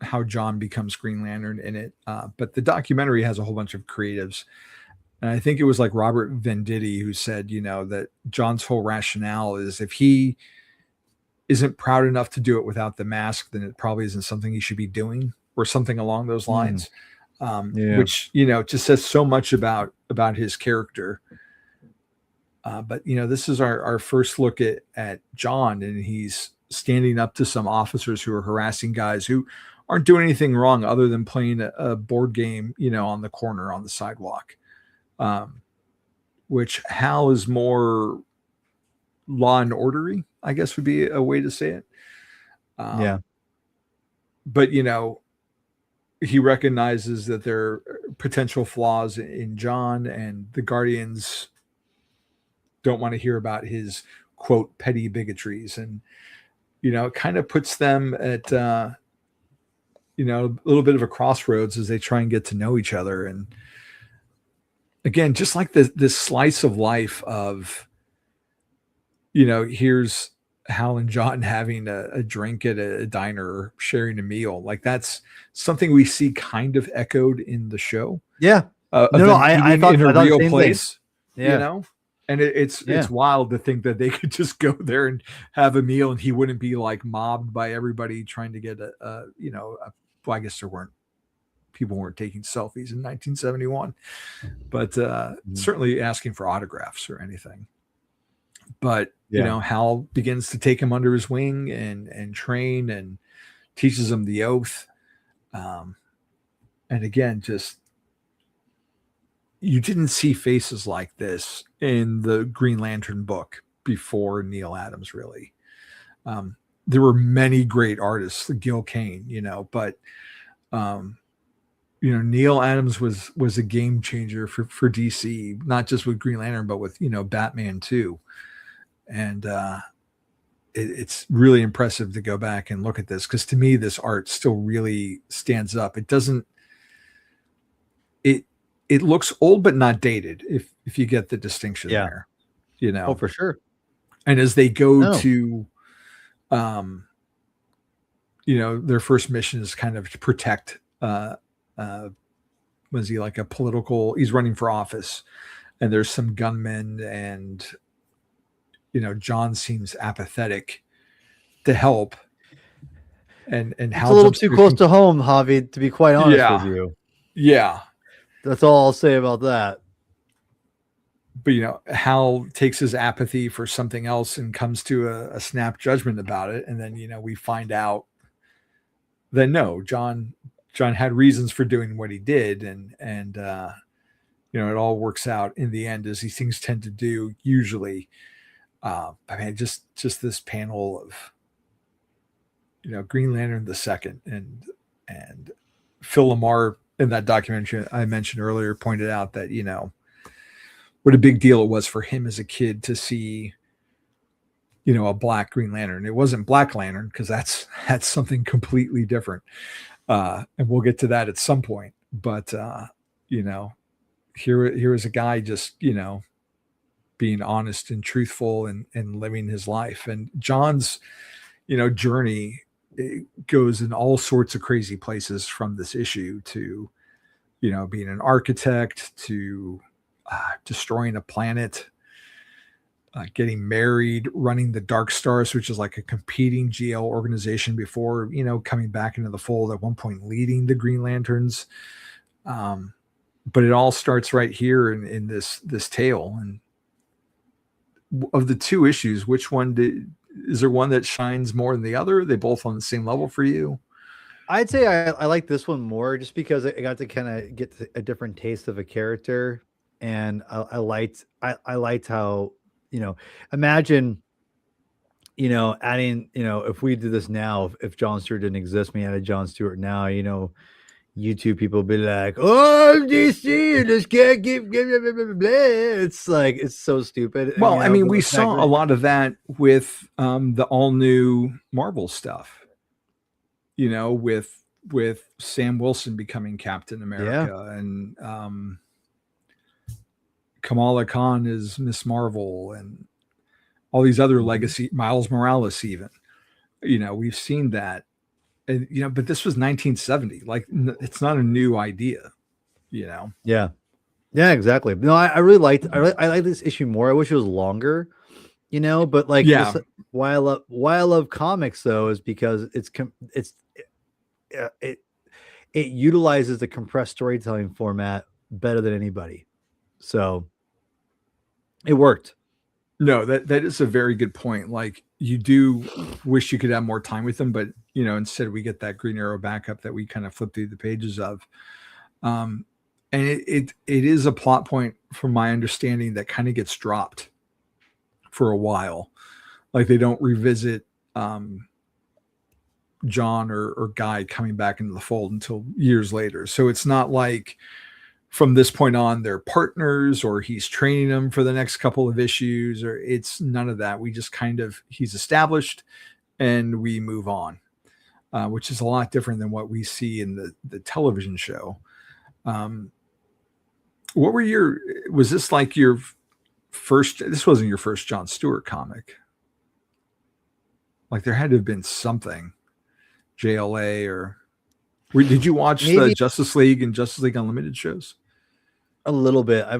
how John becomes Green Lantern in it. But the documentary has a whole bunch of creatives. And I think it was like Robert Venditti who said, that John's whole rationale is if he isn't proud enough to do it without the mask, then it probably isn't something he should be doing, or something along those Mm, lines. yeah. Which, just says so much about his character. But this is our first look at John, and he's standing up to some officers who are harassing guys who aren't doing anything wrong other than playing a board game, on the corner on the sidewalk. Which Hal is more law and ordery, I guess would be a way to say it. Yeah. But he recognizes that there are potential flaws in John, and the Guardians don't want to hear about his quote petty bigotries, and it kind of puts them at a little bit of a crossroads as they try and get to know each other. And again, just like this slice of life of here's Hal and John having a drink at a diner, or sharing a meal. Like, that's something we see kind of echoed in the show. Yeah. Of No, them I eating thought in a I thought the real same thing. place, Yeah. and it's wild to think that they could just go there and have a meal, and he wouldn't be like mobbed by everybody trying to get well, I guess people weren't taking selfies in 1971, but certainly asking for autographs or anything. But Hal begins to take him under his wing and train, and teaches him the oath. And again, just, you didn't see faces like this in the Green Lantern book before Neil Adams, really. There were many great artists, Gil Kane, but Neil Adams was a game changer for DC, not just with Green Lantern, but with Batman too. And it's really impressive to go back and look at this, because to me this art still really stands up. It doesn't. It looks old but not dated, if you get the distinction there. Oh, for sure. And as they go to their first mission is kind of to protect was he like a political, he's running for office, and there's some gunmen, and John seems apathetic to help, and It's a little too close to home, Javi, to be quite honest with you. Yeah. That's all I'll say about that. But Hal takes his apathy for something else and comes to a snap judgment about it, and then we find out that no, John had reasons for doing what he did, and it all works out in the end, as these things tend to do usually. I mean, just this panel of Green Lantern the second, and Phil Lamar in that documentary I mentioned earlier pointed out that what a big deal it was for him as a kid to see a black Green Lantern. It wasn't Black Lantern, because that's something completely different, and we'll get to that at some point. But here is a guy just being honest and truthful, and living his life. And John's journey, it goes in all sorts of crazy places, from this issue to being an architect, to destroying a planet, getting married, running the Dark Stars, which is like a competing GL organization, before coming back into the fold, at one point leading the Green Lanterns. But it all starts right here in this tale. And of the two issues, which one is there one that shines more than the other? Are they both on the same level for you? I'd say I like this one more, just because I got to kind of get a different taste of a character, and I liked how, imagine, adding, if we did this now, if John Stewart didn't exist, we added John Stewart now, YouTube people be like, "Oh, DC, just can't give blah, blah, blah, blah." It's like, it's so stupid. Well, I mean, we saw a lot of that with the all new Marvel stuff. With Sam Wilson becoming Captain America, and Kamala Khan is Miss Marvel, and all these other legacy, Miles Morales, even. We've seen that. And, but this was 1970. Like, it's not a new idea, Yeah. Yeah, exactly. No, I really like this issue more. I wish it was longer, but like, why I love comics though is because it utilizes the compressed storytelling format better than anybody. So it worked. No, that is a very good point. Like, you do wish you could have more time with them, but instead we get that Green Arrow backup that we kind of flip through the pages of. And it is a plot point, from my understanding, that kind of gets dropped for a while. Like, they don't revisit John or Guy coming back into the fold until years later. So it's not like from this point on they're partners, or he's training them for the next couple of issues, or it's none of that. We just he's established and we move on, which is a lot different than what we see in the television show. Was this like your first? This wasn't your first John Stewart comic. Like, there had to have been something, JLA, or did you watch the Justice League and Justice League Unlimited shows? A little bit. I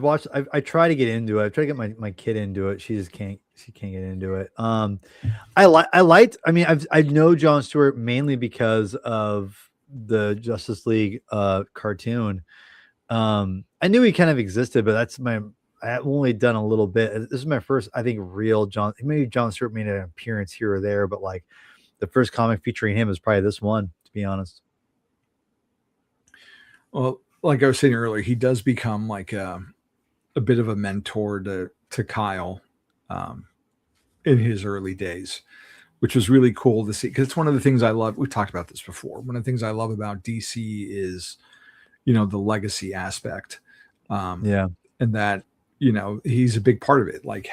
try to get into it. I try to get my kid into it. She just can't get into it. I mean, I know John Stewart mainly because of the Justice League cartoon. I knew he kind of existed, but I've only done a little bit. This is my first, I think, real maybe John Stewart made an appearance here or there, but like the first comic featuring him is probably this one, to be honest. Well, like I was saying earlier, he does become like a bit of a mentor to Kyle in his early days, which was really cool to see. Because it's one of the things I love. We've talked about this before. One of the things I love about DC is, the legacy aspect. And that, he's a big part of it. Like,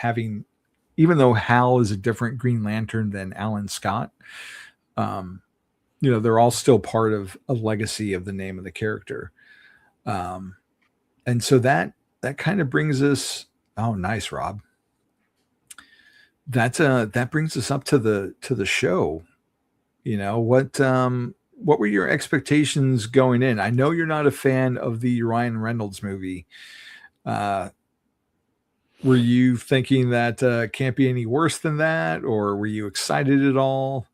even though Hal is a different Green Lantern than Alan Scott, they're all still part of a legacy of the name of the character. And so that kind of brings us, oh, nice, Rob. That brings us up to the show. What were your expectations going in? I know you're not a fan of the Ryan Reynolds movie. Were you thinking that can't be any worse than that, or were you excited at all?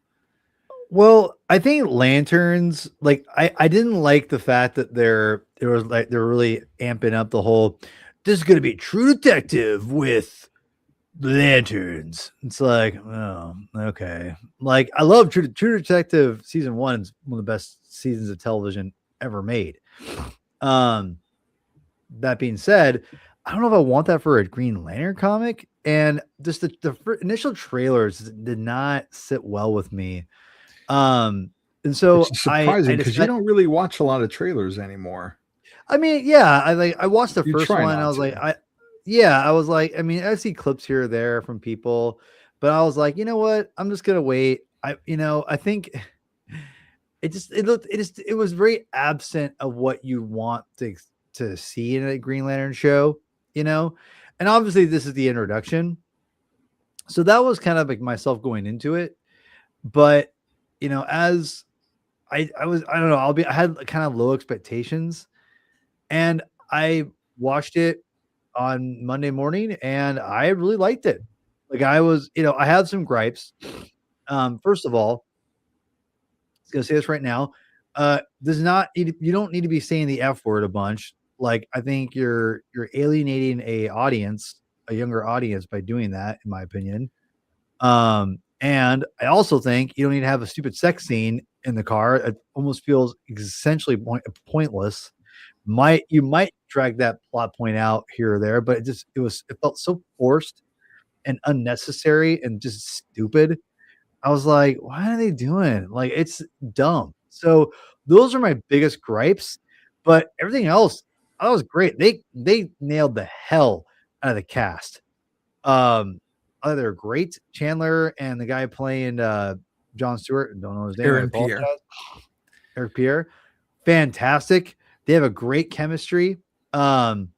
Well, I think Lanterns, like, I didn't like the fact that they're really amping up the whole, this is going to be True Detective with Lanterns. It's like, oh, okay. Like, I love True Detective season 1 is one of the best seasons of television ever made. that being said, I don't know if I want that for a Green Lantern comic. And just the initial trailers did not sit well with me. And Which so is I surprising because you decided, don't really watch a lot of trailers anymore. I mean, yeah, I watched the You first try one. And I not was like, to. I was like, I mean, I see clips here or there from people, but I was like, you know what? I'm just gonna wait. I think it was very absent of what you want to see in a Green Lantern show, you know. And obviously, this is the introduction, so that was kind of like myself going into it. But as I don't know, I had kind of low expectations, and I watched it on Monday morning, and I really liked it. Like I had some gripes. First of all, gonna say this right now. Does not you don't need to be saying the F word a bunch. Like I think you're alienating a younger audience by doing that, in my opinion. And I also think you don't need to have a stupid sex scene in the car. It almost feels essentially pointless. You might drag that plot point out here or there, but it felt so forced and unnecessary and just stupid. I was like, "What are they doing?" Like, it's dumb. So, those are my biggest gripes, but everything else, that was great. They nailed the hell out of the cast. Um, they're great. Chandler and the guy playing, Jon Stewart, don't know his name, I Aaron Pierre. apologize. Eric Pierre, fantastic. They have a great chemistry. Um,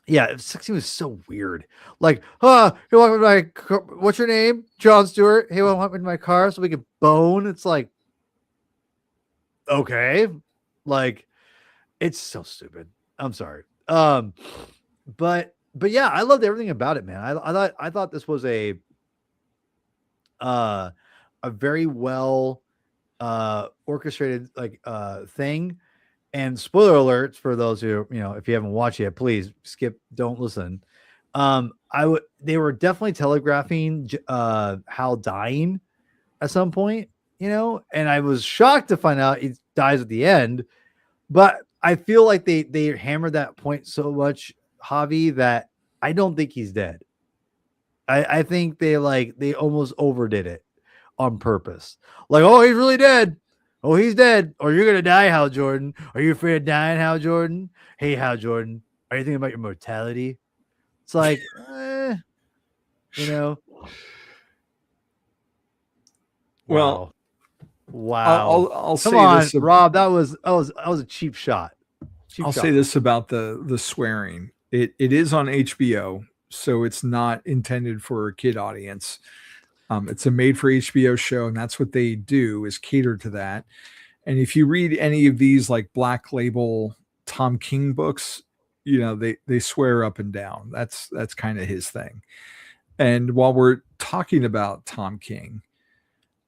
yeah, sex scene was so weird. Like, you want my what's your name? Jon Stewart. Hey, want me in my car so we can bone? It's like, okay, like it's so stupid. I'm sorry. But yeah, I loved everything about it, man. I thought this was uh a very well orchestrated thing. And spoiler alerts for those who, if you haven't watched yet, please skip, don't listen. They were definitely telegraphing Hal dying at some point, and I was shocked to find out he dies at the end. But I feel like they hammered that point so much, Javi, that I don't think he's dead. I think they almost overdid it on purpose. Like, oh, he's really dead. Oh, he's dead. Or you're gonna die, Hal Jordan. Are you afraid of dying, Hal Jordan? Hey, Hal Jordan, are you thinking about your mortality? It's like, you know, Well, wow. Wow. I'll Come say on, this. Rob. That was a cheap shot. Cheap I'll say shot. this about the swearing. It is on HBO, so it's not intended for a kid audience. It's a made for HBO show, and that's what they do is cater to that. And if you read any of these like Black Label Tom King books, they swear up and down. That's kind of his thing. And while we're talking about Tom King,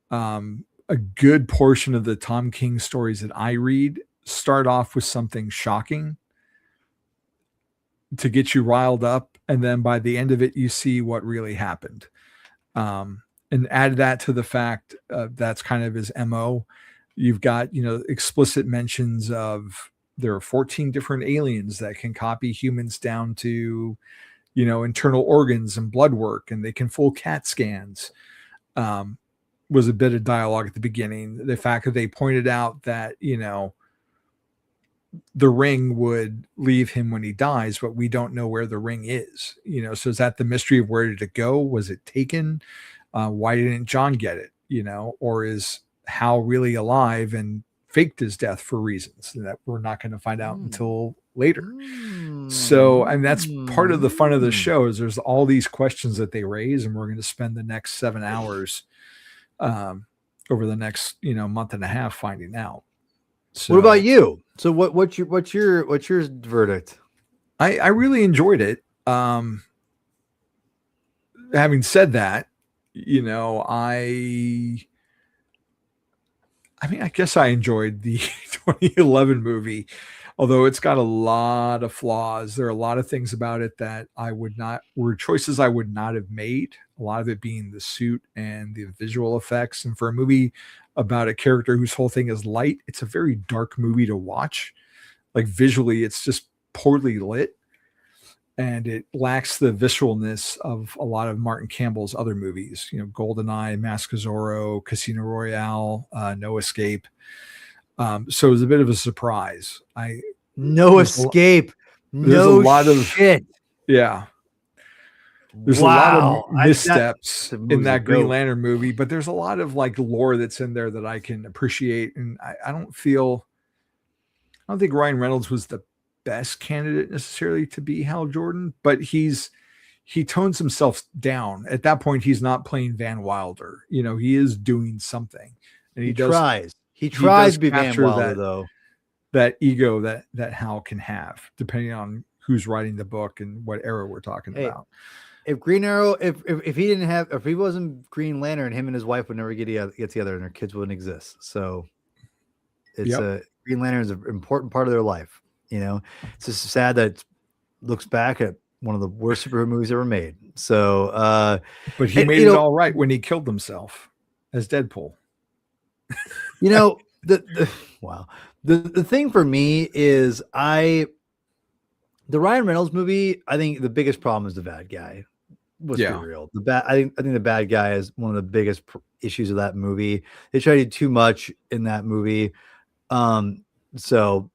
a good portion of the Tom King stories that I read start off with something shocking to get you riled up, and then by the end of it, you see what really happened. And add that to the fact that's kind of his MO. You've got explicit mentions of there are 14 different aliens that can copy humans down to internal organs and blood work, and they can full CAT scans. Was a bit of dialogue at the beginning. The fact that they pointed out that the ring would leave him when he dies, but we don't know where the ring is. So is that the mystery of where did it go? Was it taken? Why didn't John get it? Or is Hal really alive and faked his death for reasons that we're not going to find out until later? So, and that's part of the fun of the show is there's all these questions that they raise, and we're going to spend the next 7 hours over the next month and a half finding out. So, what about you? So what's your verdict? I really enjoyed it. Having said that, I mean, I guess I enjoyed the 2011 movie, although it's got a lot of flaws. There are a lot of things about it that were choices I would not have made. A lot of it being the suit and the visual effects. And for a movie about a character whose whole thing is light, it's a very dark movie to watch. Like visually, it's just poorly lit, and it lacks the visceralness of a lot of Martin Campbell's other movies. You know, GoldenEye, Mask of Zorro, Casino Royale, No Escape. So it was a bit of a surprise. No Escape. There's a No lot shit. of yeah. There's a lot of missteps in that Green Lantern movie, but there's a lot of like lore that's in there that I can appreciate. And I don't think Ryan Reynolds was the best candidate necessarily to be Hal Jordan, but he tones himself down. At that point, he's not playing Van Wilder. You know, he is doing something, and he tries to be Van Wilder, though. That ego that Hal can have, depending on who's writing the book and what era we're talking about. If Green Arrow, if he wasn't Green Lantern, him and his wife would never get together, and their kids wouldn't exist. So it's Green Lantern is an important part of their life. You know, it's just sad that it looks back at one of the worst superhero movies ever made. So, but he made it all right when he killed himself as Deadpool. You know, the thing for me is the Ryan Reynolds movie. I think the biggest problem is the bad guy. Let's be real. I think the bad guy is one of the biggest issues of that movie. They try to do too much in that movie. So,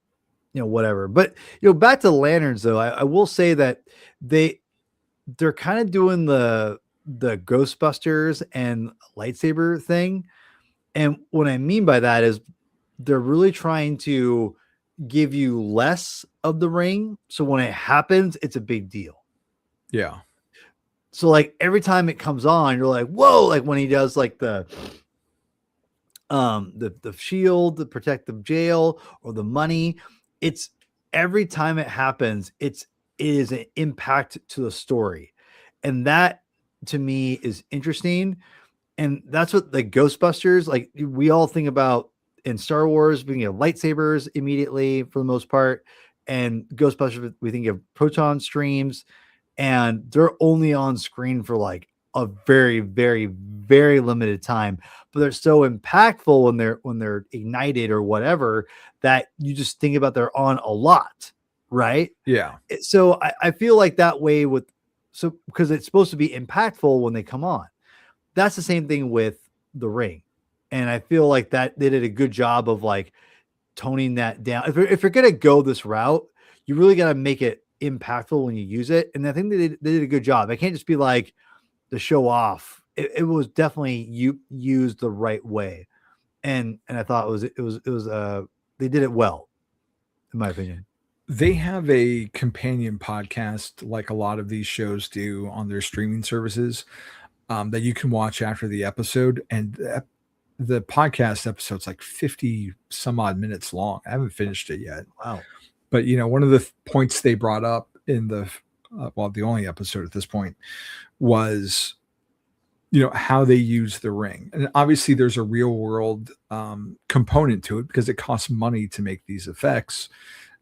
you know, whatever. But, you know, back to the Lanterns, though, I will say that they're kind of doing the Ghostbusters and lightsaber thing. And what I mean by that is they're really trying to give you less of the ring. So when it happens, it's a big deal. Yeah. So like every time it comes on, you're like, whoa, like when he does like the shield to protect the jail or the money, it's every time it happens, it is an impact to the story. And that to me is interesting. And that's what the Ghostbusters, like we all think about in Star Wars, we think of lightsabers immediately for the most part. And Ghostbusters, we think of proton streams, and they're only on screen for like a very, very, very limited time, but they're so impactful when they're ignited or whatever, that you just think about they're on a lot. Right. Yeah. So I feel like that way because it's supposed to be impactful when they come on. That's the same thing with the ring. And I feel like that they did a good job of like toning that down. If you're going to go this route, you really got to make it impactful when you use it. And I think they did a good job. I can't just be like the show off. It was definitely used the right way. And I thought it was they did it well, in my opinion. They have a companion podcast like a lot of these shows do on their streaming services that you can watch after the episode. And the podcast episode's like 50 some odd minutes long. I haven't finished it yet. Wow. But, you know, one of the points they brought up in the only episode at this point was, you know, how they use the ring. And obviously there's a real world component to it because it costs money to make these effects.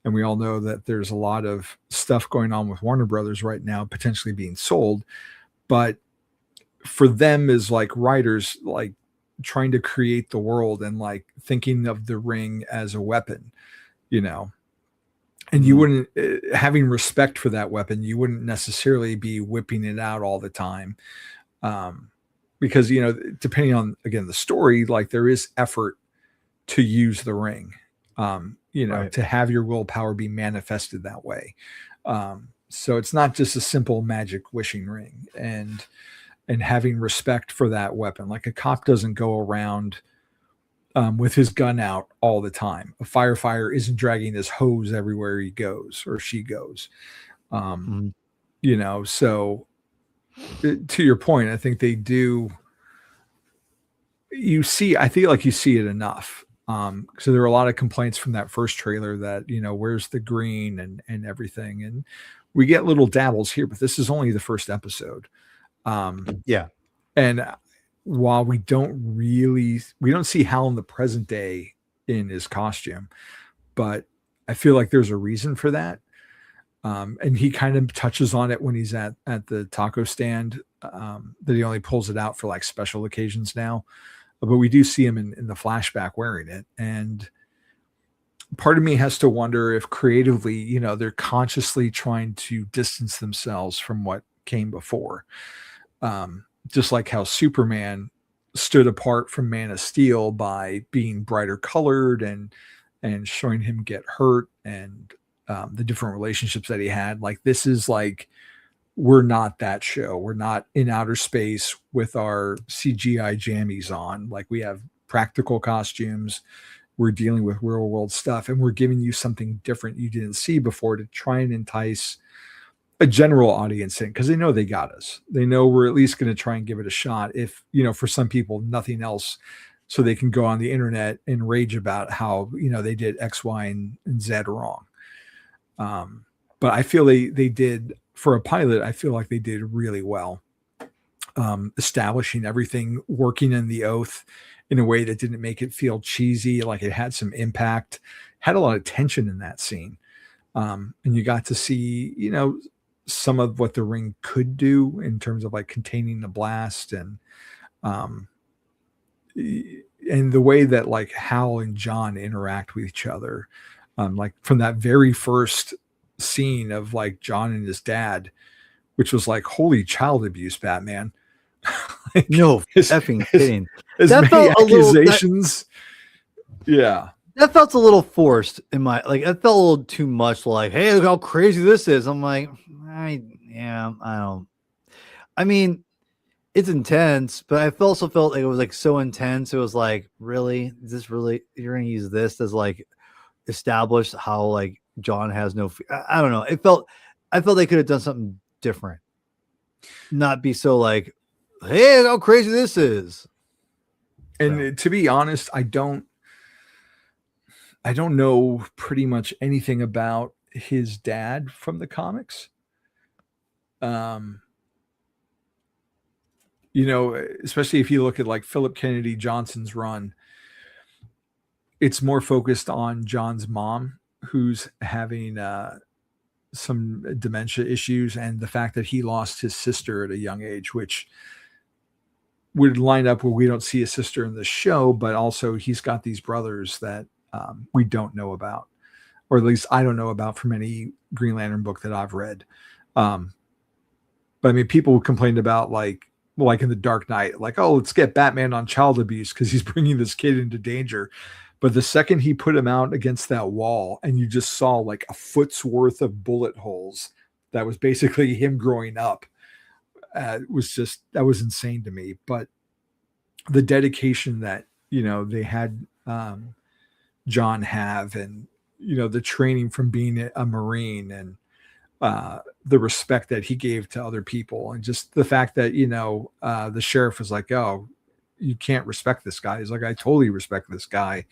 And we all know that there's a lot of stuff going on with Warner Brothers right now, potentially being sold. But for them as like writers, like trying to create the world and like thinking of the ring as a weapon, you know, and you wouldn't, having respect for that weapon, you wouldn't necessarily be whipping it out all the time. Because, you know, depending on, again, the story, like there is effort to use the ring, you know, right, to have your willpower be manifested that way. So it's not just a simple magic wishing ring, and having respect for that weapon. Like a cop doesn't go around with his gun out all the time. A firefighter isn't dragging his hose everywhere he goes or she goes. You know, so to your point, I think they do. I feel like you see it enough. So there were a lot of complaints from that first trailer that, you know, where's the green and everything. And we get little dabbles here, but this is only the first episode. Yeah. And while we don't see Hal in the present day in his costume, but I feel like there's a reason for that. And he kind of touches on it when he's at the taco stand, that he only pulls it out for like special occasions now, but we do see him in the flashback wearing it. And part of me has to wonder if creatively, they're consciously trying to distance themselves from what came before. Just like how Superman stood apart from Man of Steel by being brighter colored and showing him get hurt, and the different relationships that he had. Like, this is like, we're not that show. We're not in outer space with our CGI jammies on. Like, we have practical costumes. We're dealing with real world stuff, and we're giving you something different you didn't see before to try and entice a general audience in, because they know they got us. They know we're at least going to try and give it a shot. If, for some people, nothing else, so they can go on the internet and rage about how, they did X, Y, and Z wrong. But I feel they did, for a pilot, I feel like they did really well. Establishing everything, working in the oath in a way that didn't make it feel cheesy, like it had some impact, had a lot of tension in that scene. And you got to see, some of what the ring could do in terms of like containing the blast, and the way that like Hal and John interact with each other. Like from that very first scene of like John and his dad, which was like, holy child abuse, Batman. Like, no effing kidding. As that many accusations. Yeah. That felt a little forced in my, like, it felt a little too much. Like, hey, look how crazy this is. I'm like, I mean, it's intense, but I also felt like it was like so intense. It was like, really, is this really, you're going to use this as like establish how like John has no fear? I don't know. I felt they could have done something different. Not be so like, hey, look how crazy this is. And to be honest, I don't know pretty much anything about his dad from the comics. Especially if you look at like Philip Kennedy Johnson's run, it's more focused on John's mom, who's having some dementia issues, and the fact that he lost his sister at a young age, which would line up where we don't see a sister in the show, but also he's got these brothers that we don't know about, or at least I don't know about from any Green Lantern book that I've read. But I mean, people complained about like in the Dark Knight, like, oh, let's get Batman on child abuse because he's bringing this kid into danger. But the second he put him out against that wall and you just saw like a foot's worth of bullet holes, that was basically him growing up. It was just, that was insane to me. But the dedication that, they had John have, and, the training from being a Marine, and the respect that he gave to other people, and just the fact that, the sheriff was like, oh, you can't respect this guy. He's like, I totally respect this guy,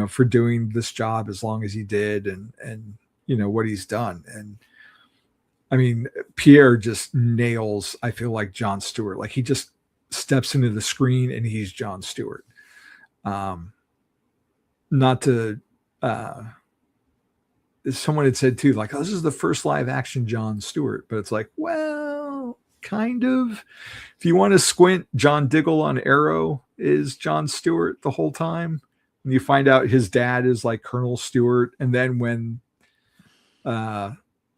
for doing this job as long as he did, and what he's done. And I mean, Pierre just nails, I feel like, John Stewart. Like, he just steps into the screen and he's John Stewart. Not to, someone had said too, like, oh, this is the first live action John Stewart, but it's like, well, kind of. If you want to squint, John Diggle on Arrow is John Stewart the whole time. And you find out his dad is like Colonel Stewart. And then when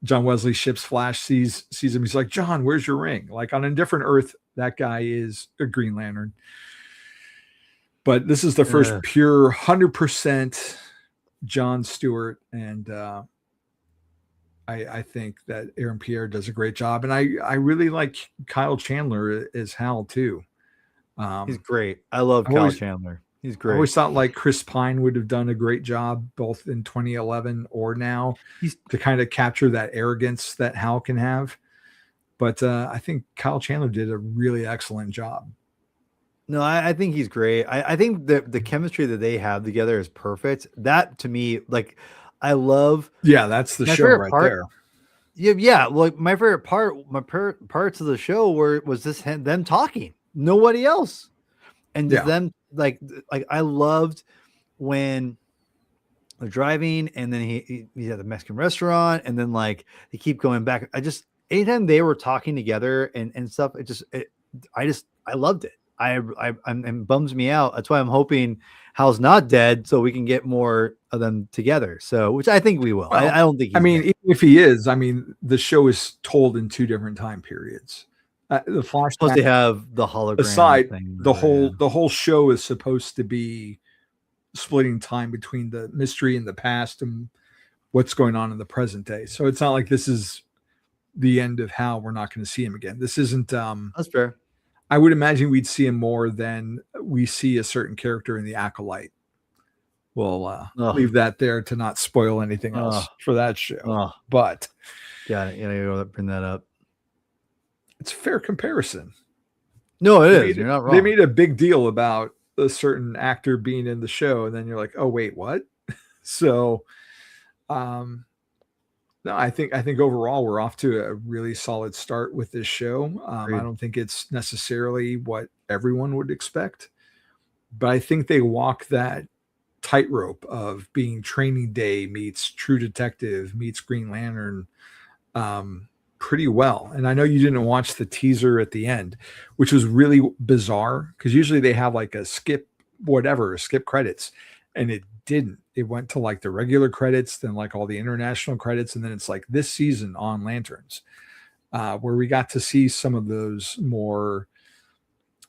John Wesley Ships Flash sees him, he's like, John, where's your ring? Like, on a different Earth, that guy is a Green Lantern. But this is the first pure 100% John Stewart. And I think that Aaron Pierre does a great job. And I really like Kyle Chandler as Hal too. He's great. I love Kyle Chandler. He's great. I always thought like Chris Pine would have done a great job both in 2011 or now to kind of capture that arrogance that Hal can have. But I think Kyle Chandler did a really excellent job. No, I think he's great. I think the chemistry that they have together is perfect. That, to me, like, I love. Yeah, that's the show right there. Yeah. Like, my favorite parts of the show was them talking, nobody else, and them like I loved when they're driving, and then he's at the Mexican restaurant, and then like they keep going back. Anytime they were talking together and stuff, I loved it. it bums me out. That's why I'm hoping Hal's not dead, so we can get more of them together. So, which I think we will. Well, I don't think. I mean, even if he is, I mean, the show is told in 2 different time periods. The supposed flashback to have the hologram aside, thing. the whole show is supposed to be splitting time between the mystery in the past and what's going on in the present day. So it's not like this is the end of Hal. We're not going to see him again. This isn't. That's fair. I would imagine we'd see him more than we see a certain character in the Acolyte. We'll leave that there to not spoil anything else for that show. But got it. Yeah, bring that up. It's a fair comparison. No, it is. You're not wrong. They made a big deal about a certain actor being in the show, and then you're like, oh wait, what? So, no, I think overall we're off to a really solid start with this show. I don't think it's necessarily what everyone would expect, but I think they walk that tightrope of being Training Day meets True Detective meets Green Lantern pretty well. And I know you didn't watch the teaser at the end, which was really bizarre because usually they have like a skip credits, and it didn't. It went to like the regular credits, then like all the international credits, and then it's like this season on Lanterns, where we got to see some of those more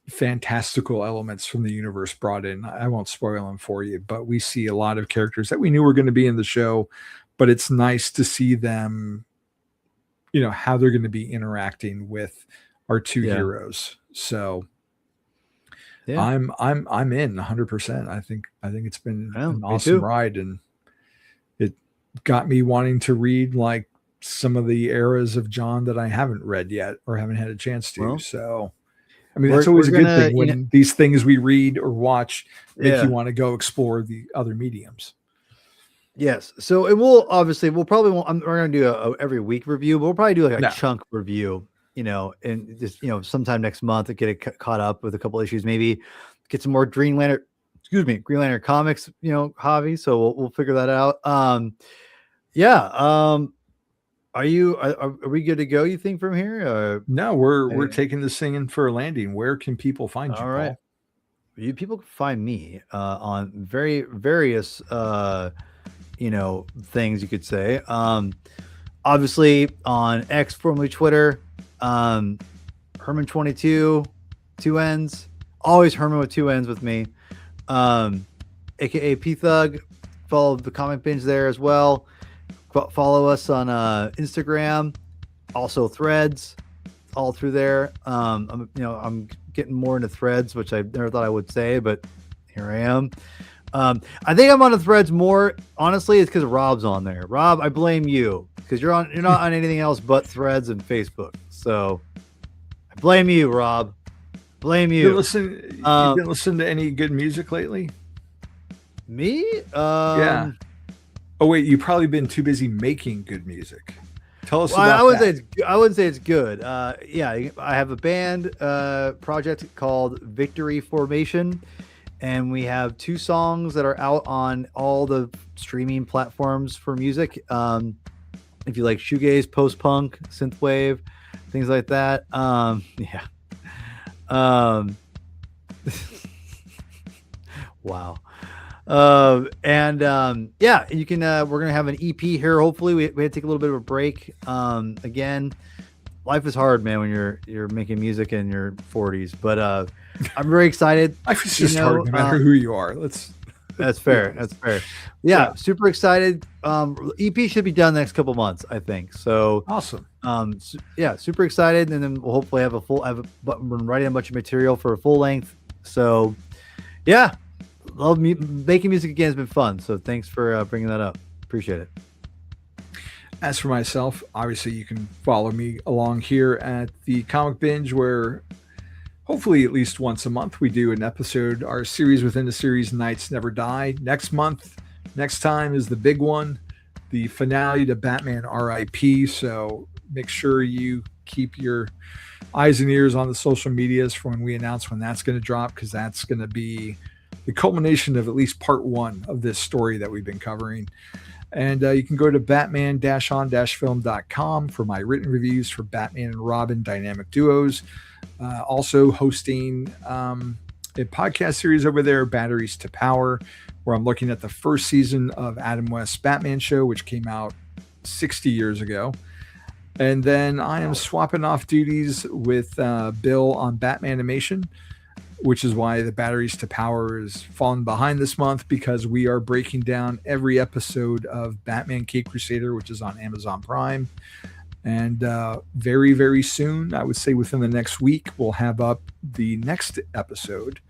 fantastical elements from the universe brought in. I won't spoil them for you, but we see a lot of characters that we knew were going to be in the show, but it's nice to see them, how they're going to be interacting with our 2 heroes. So I'm in 100%. I think it's been an awesome ride, and it got me wanting to read like some of the eras of John that I haven't read yet or haven't had a chance to. So I mean, that's always a good thing when these things we read or watch make you want to go explore the other mediums. Yes. So we're going to do a every week review, but we'll probably do like a chunk review, and just, sometime next month to get it caught up with a couple issues, maybe get some more Green Lantern comics, hobby. So we'll figure that out. Are we good to go, you think, from here? No, we're taking this thing in for a landing. Where can people find you, right. Paul? People can find me on various things, you could say. Obviously on X, formerly Twitter, Herman22, 2 N's, always Herman with 2 N's with me, aka P Thug. Follow the Comic Binge there as well. Follow us on Instagram, also Threads, all through there. I'm getting more into Threads, which I never thought I would say, but here I am. I think I'm on the Threads more. Honestly, it's because Rob's on there. Rob, I blame you because you're not on anything else but Threads and Facebook. So I blame you, Rob. Blame you. You've been listening to any good music lately? Me? Yeah. Oh wait, you've probably been too busy making good music. Tell us about I wouldn't say it's good. I have a band project called Victory Formation, and we have 2 songs that are out on all the streaming platforms for music. If you like shoegaze, post-punk, synthwave, things like that. Wow. You can we're gonna have an EP here. Hopefully we had to take a little bit of a break. Again, life is hard, man, when you're making music in your 40s, but I'm very excited. Life is just hard no matter who you are. That's fair. Super excited. EP should be done the next couple months, I think. So awesome. Super excited, and then we'll hopefully have been writing a bunch of material for a full length. So love making music again has been fun. So thanks for bringing that up. Appreciate it. As for myself, obviously you can follow me along here at the Comic Binge, where hopefully at least once a month we do an episode. Our series within the series, Nights Never Die. Next time is the big one, the finale to Batman R.I.P. So make sure you keep your eyes and ears on the social medias for when we announce when that's going to drop, because that's going to be the culmination of at least part 1 of this story that we've been covering. And you can go to batman-on-film.com for my written reviews for Batman and Robin Dynamic Duos. Also hosting a podcast series over there, Batteries to Power, where I'm looking at the first season of Adam West's Batman show, which came out 60 years ago. And then I am swapping off duties with Bill on Batman Animation, which is why the Batteries to Power is falling behind this month, because we are breaking down every episode of Batman Cape Crusader, which is on Amazon Prime. And very, very soon, I would say within the next week, we'll have up the next episode,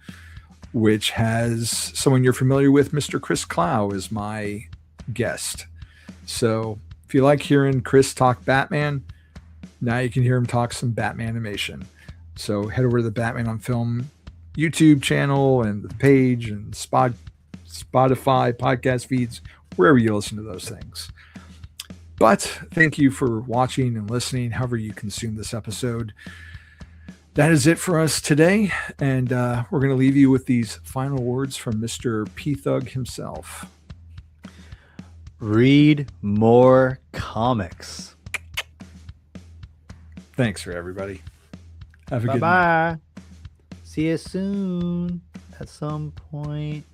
which has someone you're familiar with, Mr. Chris Clow, is my guest. So if you like hearing Chris talk Batman, now you can hear him talk some Batman animation. So head over to the Batman on Film YouTube channel and the page and Spotify podcast feeds, wherever you listen to those things. But thank you for watching and listening, however you consume this episode. That is it for us today. And we're going to leave you with these final words from Mr. P-Thug himself. Read more comics. Thanks for everybody. Have a good night. Bye. See you soon at some point.